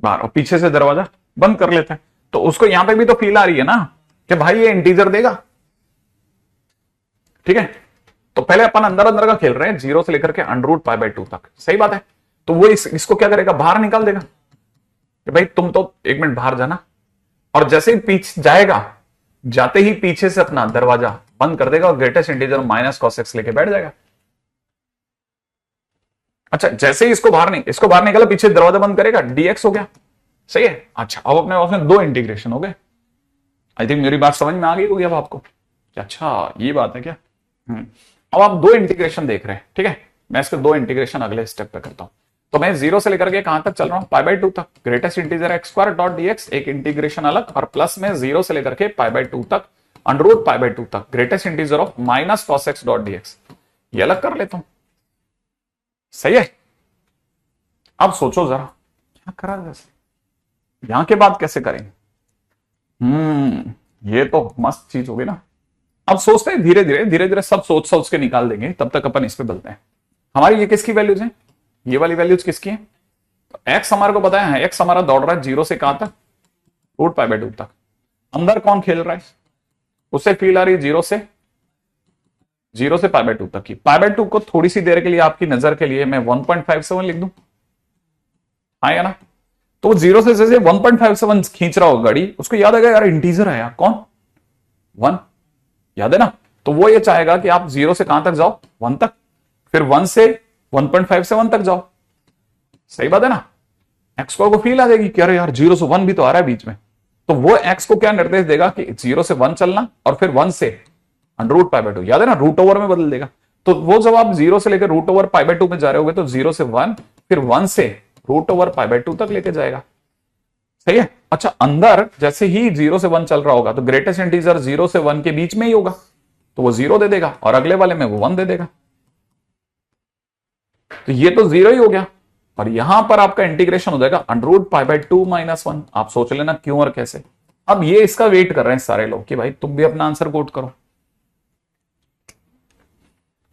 बाहर, और पीछे से दरवाजा बंद कर लेता है। तो उसको यहां पे भी तो फील आ रही है ना कि भाई ये इंटीजर देगा। ठीक है, तो पहले अपन अंदर अंदर का खेल रहे हैं 0 से लेकर के √π/2 तक। सही बात है, तो वो इसको क्या करेगा, बाहर निकाल देगा कि भाई तुम तो 1 मिनट बाहर जाना, और जैसे ही पीछे जाएगा, जाते ही पीछे से अपना दरवाजा बंद कर देगा और greatest integer minus cos x लेके बैठ जाएगा। अच्छा, जैसे ही इसको बाहर निकाला, पीछे दरवाजा बंद करेगा, डीएक्स हो गया। सही है। अच्छा, अब अपने पास में 2 इंटीग्रेशन हो गए। आई थिंक मेरी बात समझ में आ गई होगी अब आपको। अच्छा, ये बात है क्या? अब आप 2 इंटीग्रेशन देख रहे हैं, ठीक है। मैं इसके 2 इंटीग्रेशन अगले स्टेप पे करता हूं। तो मैं 0 से लेकर के कहां तक चल रहा हूं, π/2 तक। Greatest integer x² dot dx, एक इंटीग्रेशन अलग, और प्लस में 0 से लेकर के π/2 तक, √π/2 तक, greatest integer of minus cos x dot dx, ये अलग कर लेता हूं। सही है। अब सोचो जरा क्या करा जैसे, यहां के बाद कैसे करेंगे? ये तो मस्त चीज होगी ना। अब सोचते हैं धीरे धीरे सब सोच के निकाल देंगे, तब तक अपन इस पे बोलते हैं। हमारी ये किसकी वैल्यूज है, ये वाली वैल्यूज किसकी है? तो x हमारे को बताया है, x हमारा दौड़ रहा है 0 से कहां तक, √π/2 तक। अंदर कौन खेल रहा है, उससे फील आ रही है 0 से π/2 तक की। π/2 को थोड़ी सी देर के लिए आपकी नजर के लिए मैं 1.57 लिख दूं, हाँ या ना? तो 0 से जैसे 1.57 खींच रहा हो गाड़ी, उसको याद आएगा यार इंटीजर है यार, कौन, 1, याद है ना? तो वो ये चाहेगा कि आप 0 से कहां तक जाओ, 1 तक, फिर 1 से 1.57 तक जाओ। सही बात है ना? एक्स को फील आ जाएगी कि अरे यार 0 से 1 भी तो आ रहा है बीच में, तो वो एक्स को क्या निर्देश देगा कि 0 से 1 चलना, और फिर 1 से √π/2, याद है ना, √ओवर में बदल देगा। तो वो जब आप 0 से लेकर √π/2 में जा रहे होगे, तो 0 से 1, फिर 1 से √π/2 तक लेके जाएगा। सही है। अच्छा, अंदर जैसे ही 0 से 1 चल रहा होगा, तो ग्रेटेस्ट इंटीजर 0 से 1 के बीच में ही होगा, तो वो 0 दे देगा, और अगले वाले में वो 1 दे देगा। तो ये तो 0 ही हो गया, और यहां पर आपका इंटीग्रेशन हो जाएगा √π/2 - 1। आप सोच लेना क्यों और कैसे। अब ये इसका वेट कर रहे हैं सारे लोग कि भाई तुम भी अपना आंसर कोट करो।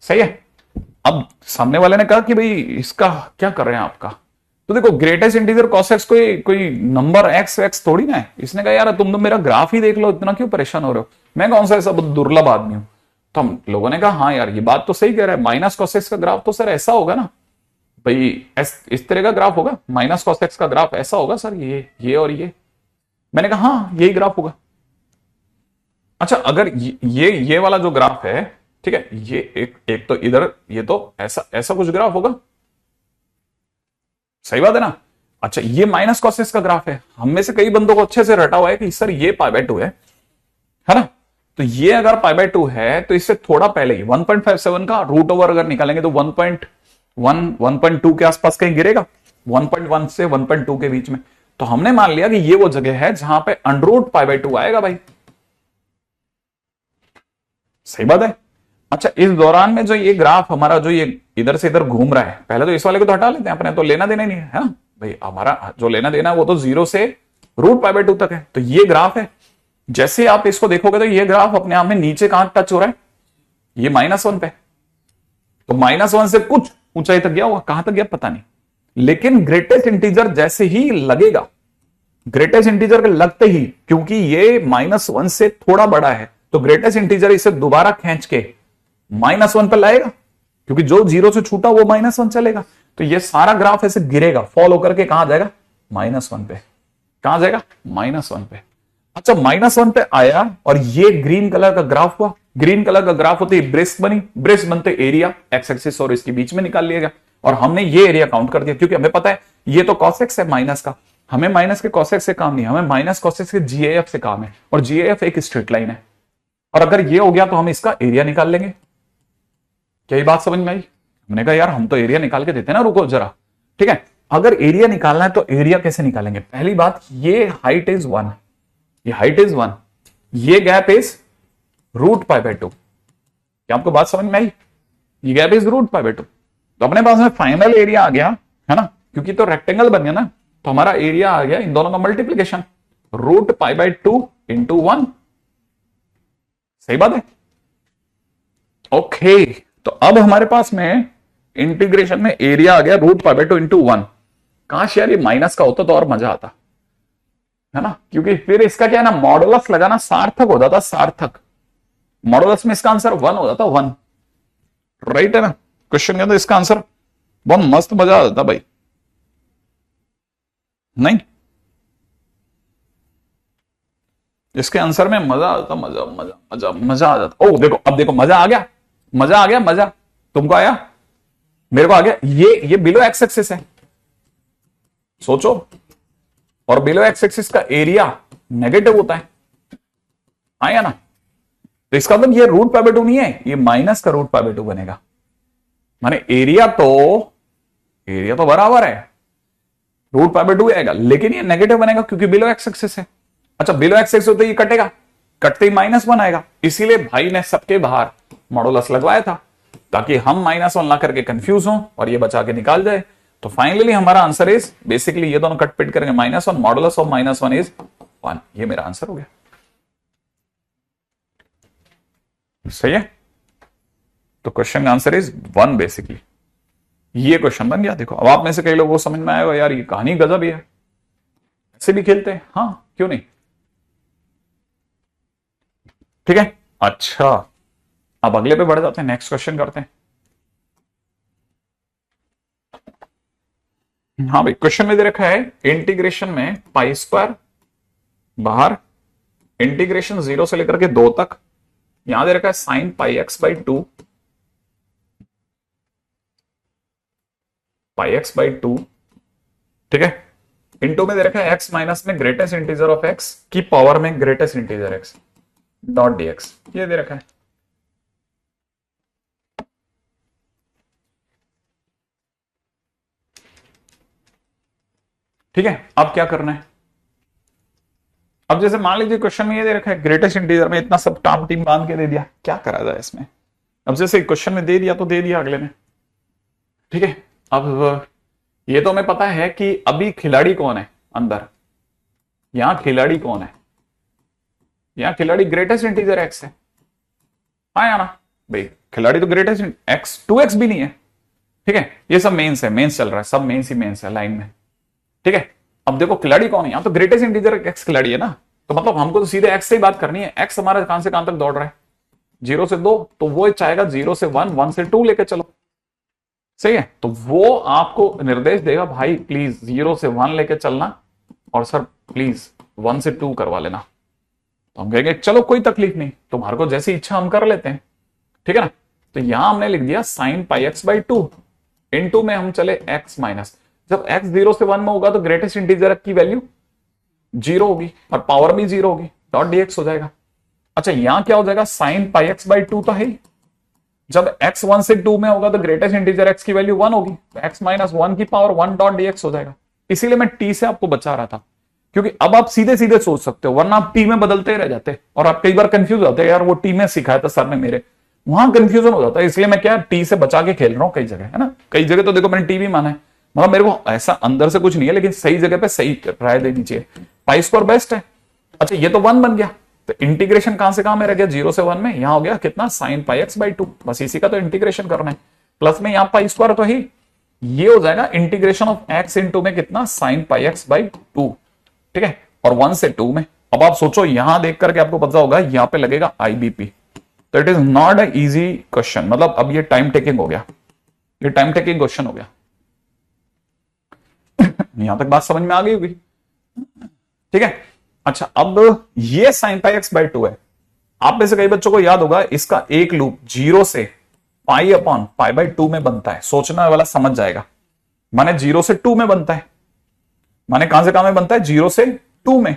सही है। अब सामने वाले ने कहा कि भाई इसका क्या कर रहे हैं आपका, तो देखो ग्रेटेस्ट इंटीजर cos x कोई नंबर x थोड़ी ना है। इसने कहा यार तुम तो मेरा ग्राफ ही देख लो, इतना क्यों परेशान हो रहे हो, मैं कौन सा ऐसा दुर्लभ आदमी हूं। तो हम लोगों ने कहा हाँ यार ये बात तो सही कह रहा है, माइनस cos x का ग्राफ तो सर ऐसा होगा ना भाई, इस तरह का ग्राफ होगा, माइनस cos x का ग्राफ ऐसा होगा सर, ये और ये। मैंने कहा हाँ यही ग्राफ होगा। अच्छा, अगर ये वाला जो ग्राफ है, ठीक है, ये एक तो इधर, ये तो ऐसा कुछ ग्राफ होगा। सही बात है ना? अच्छा, ये माइनस cos x का ग्राफ है। हम में से कई बंदों को अच्छे से रटा हुआ है कि सर ये π/2 है ना? तो ये अगर π/2 है, तो इससे थोड़ा पहले ही 1.57 का √ओवर अगर निकालेंगे तो 1.2 के आसपास कहीं गिरेगा, 1.1 से 1.2 के बीच में। तो हमने मान लिया कि ये वो जगह है जहां पे √π/2 आएगा भाई। सही बात है। अच्छा, इस दौरान में जो ये ग्राफ हमारा जो ये इधर से इधर घूम रहा है, पहले तो इस वाले को तो हटा लेते हैं, अपने तो लेना देना ही नहीं है ना भाई, हमारा जो लेना देना है वो तो 0 से √π/2 तक है। तो ये ग्राफ है, जैसे आप इसको देखोगे तो ये ग्राफ अपने आप में नीचे कहां टच हो रहा है, ये -1 पे। तो -1 से कुछ ऊंचाई तक गया होगा, कहां तक गया पता नहीं, लेकिन ग्रेटेस्ट इंटीजर जैसे ही लगेगा, ग्रेटेस्ट इंटीजर के लगते ही, क्योंकि ये -1 से थोड़ा बड़ा है, तो ग्रेटेस्ट इंटीजर इसे दोबारा खींच के -1 पर लाएगा, क्योंकि जो 0 से छूटा वो -1 चलेगा। तो ये सारा ग्राफ ऐसे गिरेगा, फॉल होकर के कहां जाएगा, -1 पे। कहां जाएगा, -1 पे। अच्छा, -1 पे आया और ये ग्रीन कलर का ग्राफ हुआ। ग्रीन कलर का ग्राफ होते ही ब्रेस्ट बनी, ब्रेस्ट बनते एरिया एक्स एक्सिस और इसके बीच में निकाल लिया गया, और हमने ये एरिया काउंट कर दिया, क्योंकि हमें पता है ये तो cos x है माइनस का, हमें माइनस के cos x से काम नहीं, हमें माइनस cos x के GAF से काम है, और GAF एक स्ट्रेट लाइन है। और अगर ये हो गया तो हम इसका एरिया निकाल लेंगे। क्या ये बात समझ में आई? हमने कहा यार हम तो एरिया निकाल के देते हैं ना, रुको जरा। ठीक है, अगर एरिया निकालना है तो एरिया कैसे निकालेंगे? पहली बात, ये हाइट इज 1, ये हाइट इज 1, ये गैप इज √π/2। क्या आपको बात समझ में आई? ये गैप इज √π/2। तो अपने पास में फाइनल एरिया आ गया है ना, क्योंकि तो रेक्टेंगल बन गया ना, तो हमारा एरिया आ गया इन दोनों का मल्टीप्लीकेशन, √π/2 × 1। सही बात है। ओके, तो अब हमारे पास में इंटीग्रेशन में एरिया आ गया √π/2 × 1। काश यार ये माइनस का होता तो और मजा आता है ना, क्योंकि फिर इसका क्या है ना, मॉडुलस लगाना सार्थक हो जाता, सार्थक। मॉडुलस में इसका आंसर 1 हो जाता, 1। राइट है ना? क्वेश्चन के अंदर इसका आंसर बहुत मस्त मजा आ जाता भाई। नहीं, इसके आंसर में मजा आता, मजा मजा मजा मजा आ जाता। ओ देखो, अब देखो मजा आ गया, मजा आ गया, मजा तुमको आया, मेरे को आ गया। ये बिलो एक्स एक्सिस है, सोचो, और बिलो एक्स एक्सिस का एरिया नेगेटिव होता है, आया ना। तो इसका मतलब ये रूट पाई बाय 2 नहीं है, ये माइनस का रूट पाई बाय 2 बनेगा। माने एरिया तो बराबर है, रूट पाई बाय 2 आएगा, लेकिन ये नेगेटिव बनेगा क्योंकि बिलो एक्स एक्सिस है। अच्छा, बिलो एक्स एक्सिस होते ये कटेगा, कटते ही -1 आएगा, इसीलिए भाई ने सबके बाहर मॉडुलस लगवाया था ताकि हम -1 ला करके कंफ्यूज हो और ये बचा के निकाल जाए। तो फाइनली हमारा आंसर इज बेसिकली ये दोनों कट पिट करेंगे, -1, मॉडुलस ऑफ -1 इज 1। ये मेरा आंसर हो गया, सही है। तो क्वेश्चन का आंसर इज 1 बेसिकली। ये क्वेश्चन बन गया। देखो अब आप में से कई लोगों को समझ में आएगा यार ये कहानी गजब ही है, ऐसे भी खेलते हैं, हाँ क्यों नहीं, ठीक है। अच्छा, अब अगले पे बढ़ जाते हैं, नेक्स्ट क्वेश्चन करते हैं। हाँ भाई, क्वेश्चन में दे रखा है इंटीग्रेशन में पाई स्क्वायर बाहर, इंटीग्रेशन 0 से लेकर के 2 तक, यहां दे रखा है sine pi x by 2, pi x by 2, ठीक है। इंटू में दे रखा है एक्स माइनस में ग्रेटेस्ट इंटीजर ऑफ एक्स की पावर में greatest integer x dot dx, ये दे रखा है। ठीक है, अब क्या करना है। अब जैसे मान लीजिए क्वेश्चन में ये दे रखा है ग्रेटेस्ट इंटीजर में इतना सब टाम टीम बांध के दे दिया, क्या करा जाए इसमें। अब जैसे क्वेश्चन में दे दिया तो दे दिया अगले ने, ठीक है। अब ये तो हमें पता है कि अभी खिलाड़ी कौन है अंदर, यहां खिलाड़ी कौन है, यहां खिलाड़ी ग्रेटेस्ट इंटीजर एक्स है, आया ना भाई, खिलाड़ी तो ग्रेटेस्ट एक्स 2x भी नहीं है, ठीक है। ये सब मेंस है, मेंस चल रहा है, सब मेंस ही मेंस है लाइन में, ठीक है। अब देखो खिलाड़ी कौन है, यहां तो ग्रेटेस्ट इंटीजर एक्स खिलाड़ी है ना, तो मतलब हमको तो सीधे एक्स से ही बात करनी है। एक्स हमारा कहां से कहां तक दौड़ रहा है, 0 से 2, तो वो चाहेगा 0 से 1, 1 से 2 लेके चलो, सही है। तो वो आपको निर्देश देगा भाई प्लीज 0 से 1 लेके चलना, और सर प्लीज 1 से 2 करवा लेना। तो हम कहेंगे चलो कोई तकलीफ नहीं, तुम्हारे को जैसी इच्छा हम कर लेते हैं, ठीक है ना। तो यहां हमने लिख दिया sign pi x by 2, into में हम चले एक्स माइनस, जब x 0 से 1 में होगा तो ग्रेटेस्ट इंटीजर की वैल्यू 0 होगी और पावर भी 0 होगी, डॉट dx हो जाएगा। अच्छा, यहां क्या हो जाएगा, साइन पाई एक्स बाई 2 तो है ही, जब x 1 से 2 में होगा तो ग्रेटेस्ट इंटीजर x की वैल्यू 1 होगी, तो x माइनस 1 की पावर 1 डॉट dx हो जाएगा। इसीलिए मैं t से आपको बचा रहा था, क्योंकि अब आप सीधे सीधे सोच सकते हो, वरना आप t में बदलते रह जाते और आप कई बार कंफ्यूज होते हैं, यार वो t में सिखाया था सर ने मेरे, वहां कंफ्यूजन हो जाता है। इसलिए मैं क्या t से बचा के खेल रहा हूं कई जगह, है ना। कई जगह तो देखो मैंने t भी माना है, मतलब मेरे को ऐसा अंदर से कुछ नहीं है, लेकिन सही जगह पे सही राय देनी चाहिए। पाई स्क्वायर बेस्ट है। अच्छा, ये तो 1 बन गया, तो इंटीग्रेशन कहां से कहां में रह गया, 0 से 1 में, यहां हो गया कितना, साइन पाई एक्स बाई 2, बस इसी का तो इंटीग्रेशन करना है। प्लस में यहां पाई स्क्वायर तो ही, ये हो जाएगा इंटीग्रेशन ऑफ एक्स इंटू में कितना, साइन पाई एक्स बाई 2, ठीक है, और 1 से 2 में। अब आप सोचो, यहां देख करके आपको पता होगा यहां पे लगेगा आईबीपी, तो it is not a easy question, मतलब अब ये टाइम टेकिंग हो गया, ये टाइम टेकिंग क्वेश्चन हो गया। यहां तक बात समझ में आ गई होगी, ठीक है। अच्छा, अब ये साइन पाई एक्स बाई 2 है, आप में से कई बच्चों को याद होगा इसका एक लूप 0 से पाई अपॉन पाई बाई 2 में बनता है, सोचने वाला समझ जाएगा। माने 0 से 2 में बनता है, माने कहां से कहां में बनता है, 0 से 2 में।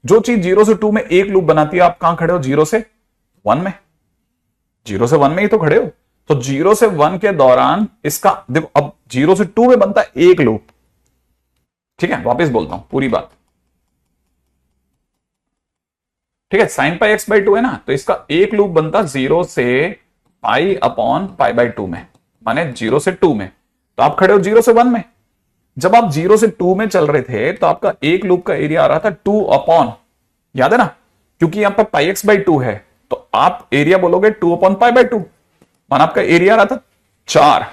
जो चीज 0 से 2 में एक लूप बनाती है, आप कहां खड़े हो, 0 से 1 में, 0 से 1 में ही तो खड़े हो। तो 0 से 1 के दौरान इसका देखो, अब 0 से 2 में बनता है एक लूप, ठीक है। वापस बोलता हूं पूरी बात, ठीक है। साइन पाई एक्स बाई 2 है ना, तो इसका एक लूप बनता 0 से पाई अपॉन पाई बाई 2 में, माने 0 से 2 में। तो आप खड़े हो 0 से 1 में। जब आप 0 से 2 में चल रहे थे तो आपका एक लूप का एरिया आ रहा था 2 अपॉन, याद है ना, क्योंकि यहां पर पाई एक्स बाई 2 है, तो आप एरिया बोलोगे 2 अपॉन पाई बाई 2, माना आपका एरिया आ रहा था 4।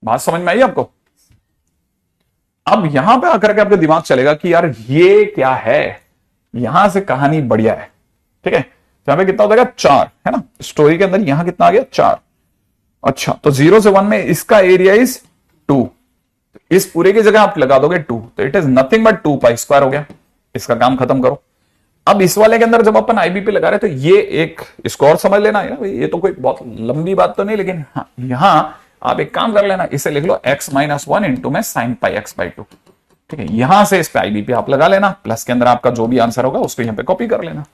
बात समझ में आई आपको। अब यहां पे आकर के आपका दिमाग चलेगा कि यार ये क्या है, यहां से कहानी बढ़िया है, ठीक है। यहां पे कितना हो जाएगा, 4, है ना, स्टोरी के अंदर यहां कितना आ गया, 4। अच्छा, तो 0 से 1 में इसका एरिया इज 2, इस पूरे की जगह आप लगा दोगे 2, तो it is nothing but 2 pi square हो गया। इसका काम खत्म करो। अब इस वाले के अंदर जब अपन आईबीपी लगा रहे तो ये एक इसको और समझ लेना है, ये तो कोई बहुत लंबी बात तो नहीं, लेकिन हाँ, यहां आप एक काम कर लेना, इसे लिख लो x-1 इंटू में sin पाई x/2। ठीक है, यहां से इस पे आईबीपी आप लगा लेना, प्लस के अंदर आपका जो भी आंसर होगा उसको यहां पे कॉपी कर लेना।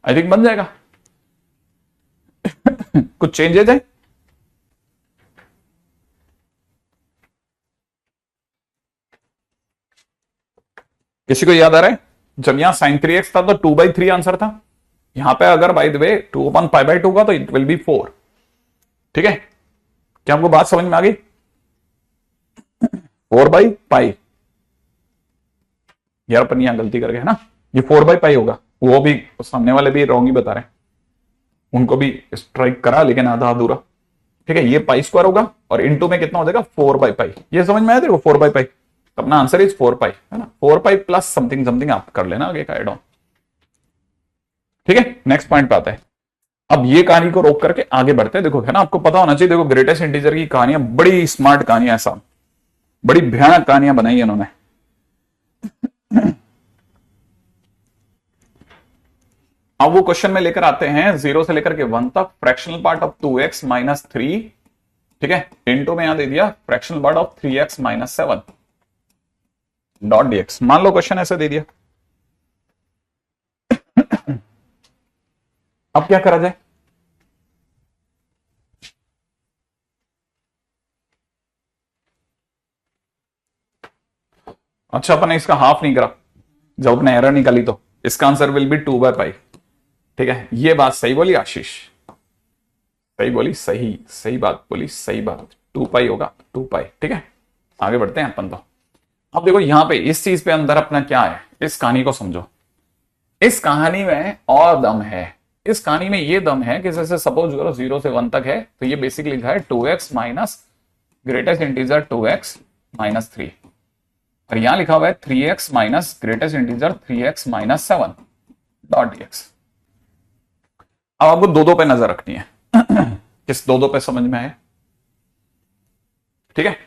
आई थिंक बन जाएगा। कुछ चेंजेज है? किसी को याद आ रहा है? जब यहां sin 3x था तो 2/3 आंसर था। यहां पे अगर बाय द वे 2/π/2 का तो इट विल बी 4। ठीक है, क्या आपको बात समझ में आ गई? 4/π। यार अपन यहां गलती कर गए है ना, ये 4/π होगा। वो भी सामने वाले भी रॉन्ग ही बता रहे हैं, उनको भी स्ट्राइक करा लेकिन आधा अधूरा। ठीक है, ये पाई स्क्वायर होगा और इनटू में कितना हो जाएगा 4/π। ये समझ में आया तेरे को? 4/π। तो अपना आंसर इज 4π, है ना। 4π प्लस समथिंग समथिंग आप कर लेना आगे का एड ऑन। ठीक है, नेक्स्ट पॉइंट पे आते हैं। अब ये कहानी को रोक करके आगे बढ़ते हैं। देखो, है ना, आपको पता होना चाहिए। देखो, ग्रेटेस्ट इंटीजर की कहानियां बड़ी स्मार्ट कहानियां, ऐसा बड़ी भयानक कहानियां बनाई इन्होंने। अब वो क्वेश्चन में लेकर आते हैं 0 से लेकर के 1 तक, fractional part of 2x minus 3। ठीक है, इनटू में यहां दे दिया fractional part of 3x minus 7 dot dx। मान लो क्वेश्चन ऐसे दे दिया। अब क्या करा जाए? अच्छा, अपन ने इसका हाफ नहीं करा। जब अपने एरर निकाली तो इसका आंसर विल बी 2/π। ठीक है, ये बात सही बोली आशीष, सही बोली, सही सही बात बोली, सही बात। 2π होगा, 2π। ठीक है, आगे बढ़ते हैं अपन तो। अब देखो यहां पे इस चीज पे अंदर अपना क्या है, इस कहानी को समझो। इस कहानी में और दम है। इस कहानी में ये दम है कि जैसे सपोज करो 0 से 1 तक है, तो ये बेसिकली लिखा है 2x minus greatest integer 2x minus 3, और यहां लिखा हुआ है 3x minus greatest integer 3x minus 7 dot dx। अब आपको दो पे नजर रखनी है। किस दो पे समझ में आए? ठीक है,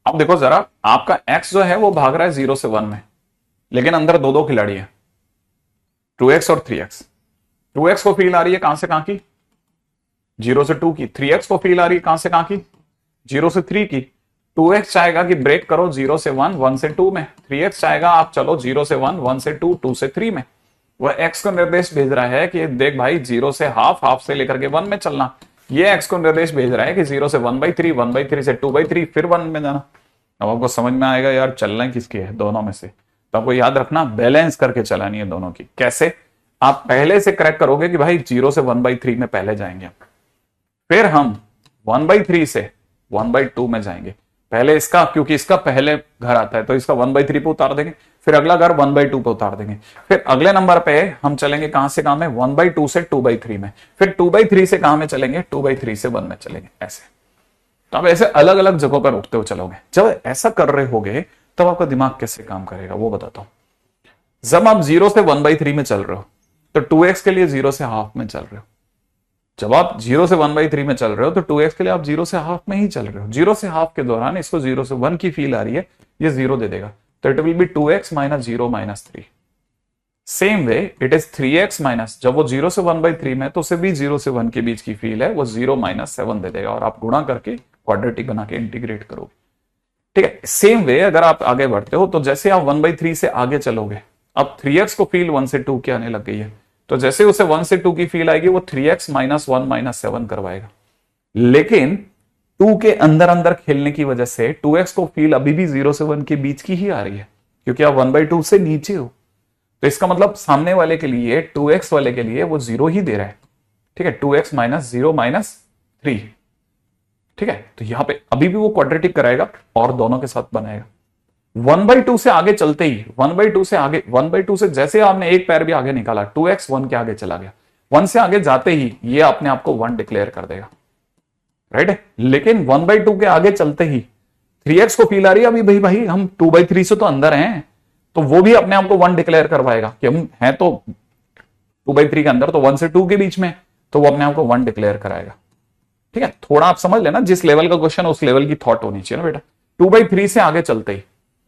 अब देखो जरा, आपका x जो है वो भाग रहा है 0 से 1 में, लेकिन अंदर दो खिलाड़ी है, 2x और 3x। 2x को फील आ रही है कहां से कहां की? 0 से 2 की। 3x को फील आ रही है कहां से कहां की? 0 से 3 की। 2x चाहेगा कि ब्रेक करो 0 से 1, 1 से 2 में। 3x चाहेगा आप चलो 0 से 1, 1 से 2, 2 से 3 में। वह x को निर्देश भेज रहा है कि देख भाई 0 से हाफ, हाफ से लेकर के 1 में चलना। ये x को निर्देश भेज रहा है कि 0 से 1/3, 1/3 से 2/3, फिर 1 में जाना। अब आपको समझ में आएगा यार चलना किसकी है, दोनों में से। तो आपको याद रखना, बैलेंस करके चलानी है दोनों की। कैसे? आप पहले से करेक्ट करोगे कि भाई 0 से 1/3 में पहले जाएंगे, फिर हम 1/3 से 1/2 में जाएंगे। पहले इसका, क्योंकि इसका पहले घर आता है तो इसका 1/3 पे उतार देंगे, फिर अगला घर 1/2 पे उतार देंगे, फिर अगले नंबर पे हम चलेंगे कहां से कहां में? 1/2 से 2/3 में, फिर 2/3 से कहां में चलेंगे? 2/3 से 1 में चलेंगे। ऐसे तो आप ऐसे अलग अलग जगहों पर रुकते हुए चलोगे। जब ऐसा कर रहे होगे तब आपका दिमाग कैसे काम करेगा वो बताता हूं। जब आप 0 से 1/3 में चल रहे हो तो 2x के लिए 0 से हाफ में चल रहे हो। जब आप 0 से 1/3 में चल रहे हो तो 2x के लिए आप 0 से हाफ में ही चल रहे हो। 0 से हाफ के दौरान इसको 0 से 1 की फील आ रही है, ये 0 दे देगा, तो it will be 2x minus 0 minus 3। Same way it is 3x minus, जब वो 0 से 1/3 में तो उसे भी 0 से 1 के बीच की फील है, वो 0 माइनस 7 दे देगा, और आप गुणा करके क्वाड्रेटिक बना के इंटीग्रेट करोगे। ठीक है, सेम वे अगर आप आगे बढ़ते हो तो जैसे आप 1/3 से आगे चलोगे, अब 3x को फील 1 से 2 की आने लग गई है, तो जैसे उसे 1 से 2 की फील आएगी वो 3x माइनस 1 माइनस 7 करवाएगा। लेकिन 2 के अंदर अंदर खेलने की वजह से 2x को फील अभी भी 0 से 1 के बीच की ही आ रही है, क्योंकि आप 1/2 से नीचे हो। तो इसका मतलब सामने वाले के लिए, 2x वाले के लिए वो 0 ही दे रहा है। ठीक है, 2x माइनस 0 माइनस 3। ठीक है, तो यहां पे अभी भी वो क्वाड्रेटिक कराएगा और दोनों के साथ बनाएगा। 1/2 से आगे चलते ही, 1/2 से आगे, 1/2 से जैसे आपने एक पैर भी आगे निकाला, 2x 1 के आगे चला गया। 1 से आगे जाते ही ये अपने आप को 1 डिक्लेयर कर देगा, राइट है। लेकिन 1/2 के आगे चलते ही 3x को फील आ रही है अभी, भाई भाई हम 2/3 से तो अंदर हैं, तो वो भी अपने आप को 1 डिक्लेयर करवाएगा कि हम हैं तो 2/3 के अंदर, तो 1 से 2 के बीच में, तो वो अपने आप को 1 डिक्लेयर कराएगा। ठीक है, थोड़ा आप समझ लेना, जिस लेवल का क्वेश्चन उस लेवल की थॉट होनी चाहिए ना बेटा। 2/3 से आगे चलते ही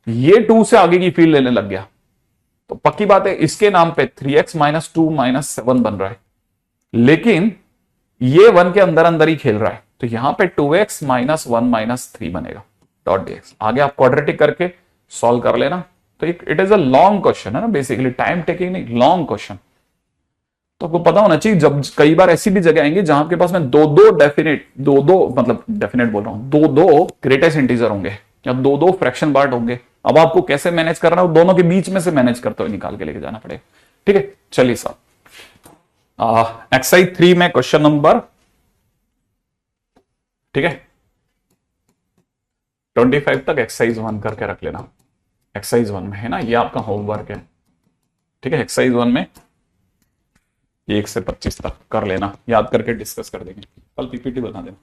ये 2 से आगे की फील्ड लेने लग गया, तो पक्की बात है इसके नाम पे 3x माइनस 2 माइनस 7 बन रहा है, लेकिन ये 1 के अंदर अंदर ही खेल रहा है, तो यहां पे 2x माइनस 1 माइनस 3 बनेगा डॉट dx। आगे आप क्वाड्रेटिक करके सॉल्व कर लेना। तो it is a long question है ना, बेसिकली टाइम टेकिंग नहीं, लॉन्ग क्वेश्चन। तो आपको पता होना चाहिए, जब कई बार ऐसी भी जगह आएंगी जहां आपके पास में दो मतलब डेफिनेट बोल रहा हूं, दो ग्रेटेस्ट इंटीजर होंगे या दो फ्रैक्शन पार्ट होंगे। अब आपको कैसे मैनेज करना है, दोनों के बीच में से मैनेज करते हुए निकाल के लेके जाना पड़ेगा। ठीक है, चलिए साहब एक्सरसाइज 3 में क्वेश्चन नंबर, ठीक है 25 तक एक्सरसाइज 1 करके रख लेना। एक्सरसाइज 1 में है ना, ये आपका होमवर्क है। ठीक है, एक्सरसाइज 1 में 1 से 25 तक कर लेना, याद करके डिस्कस कर देंगे, कल पीपीटी बना देना।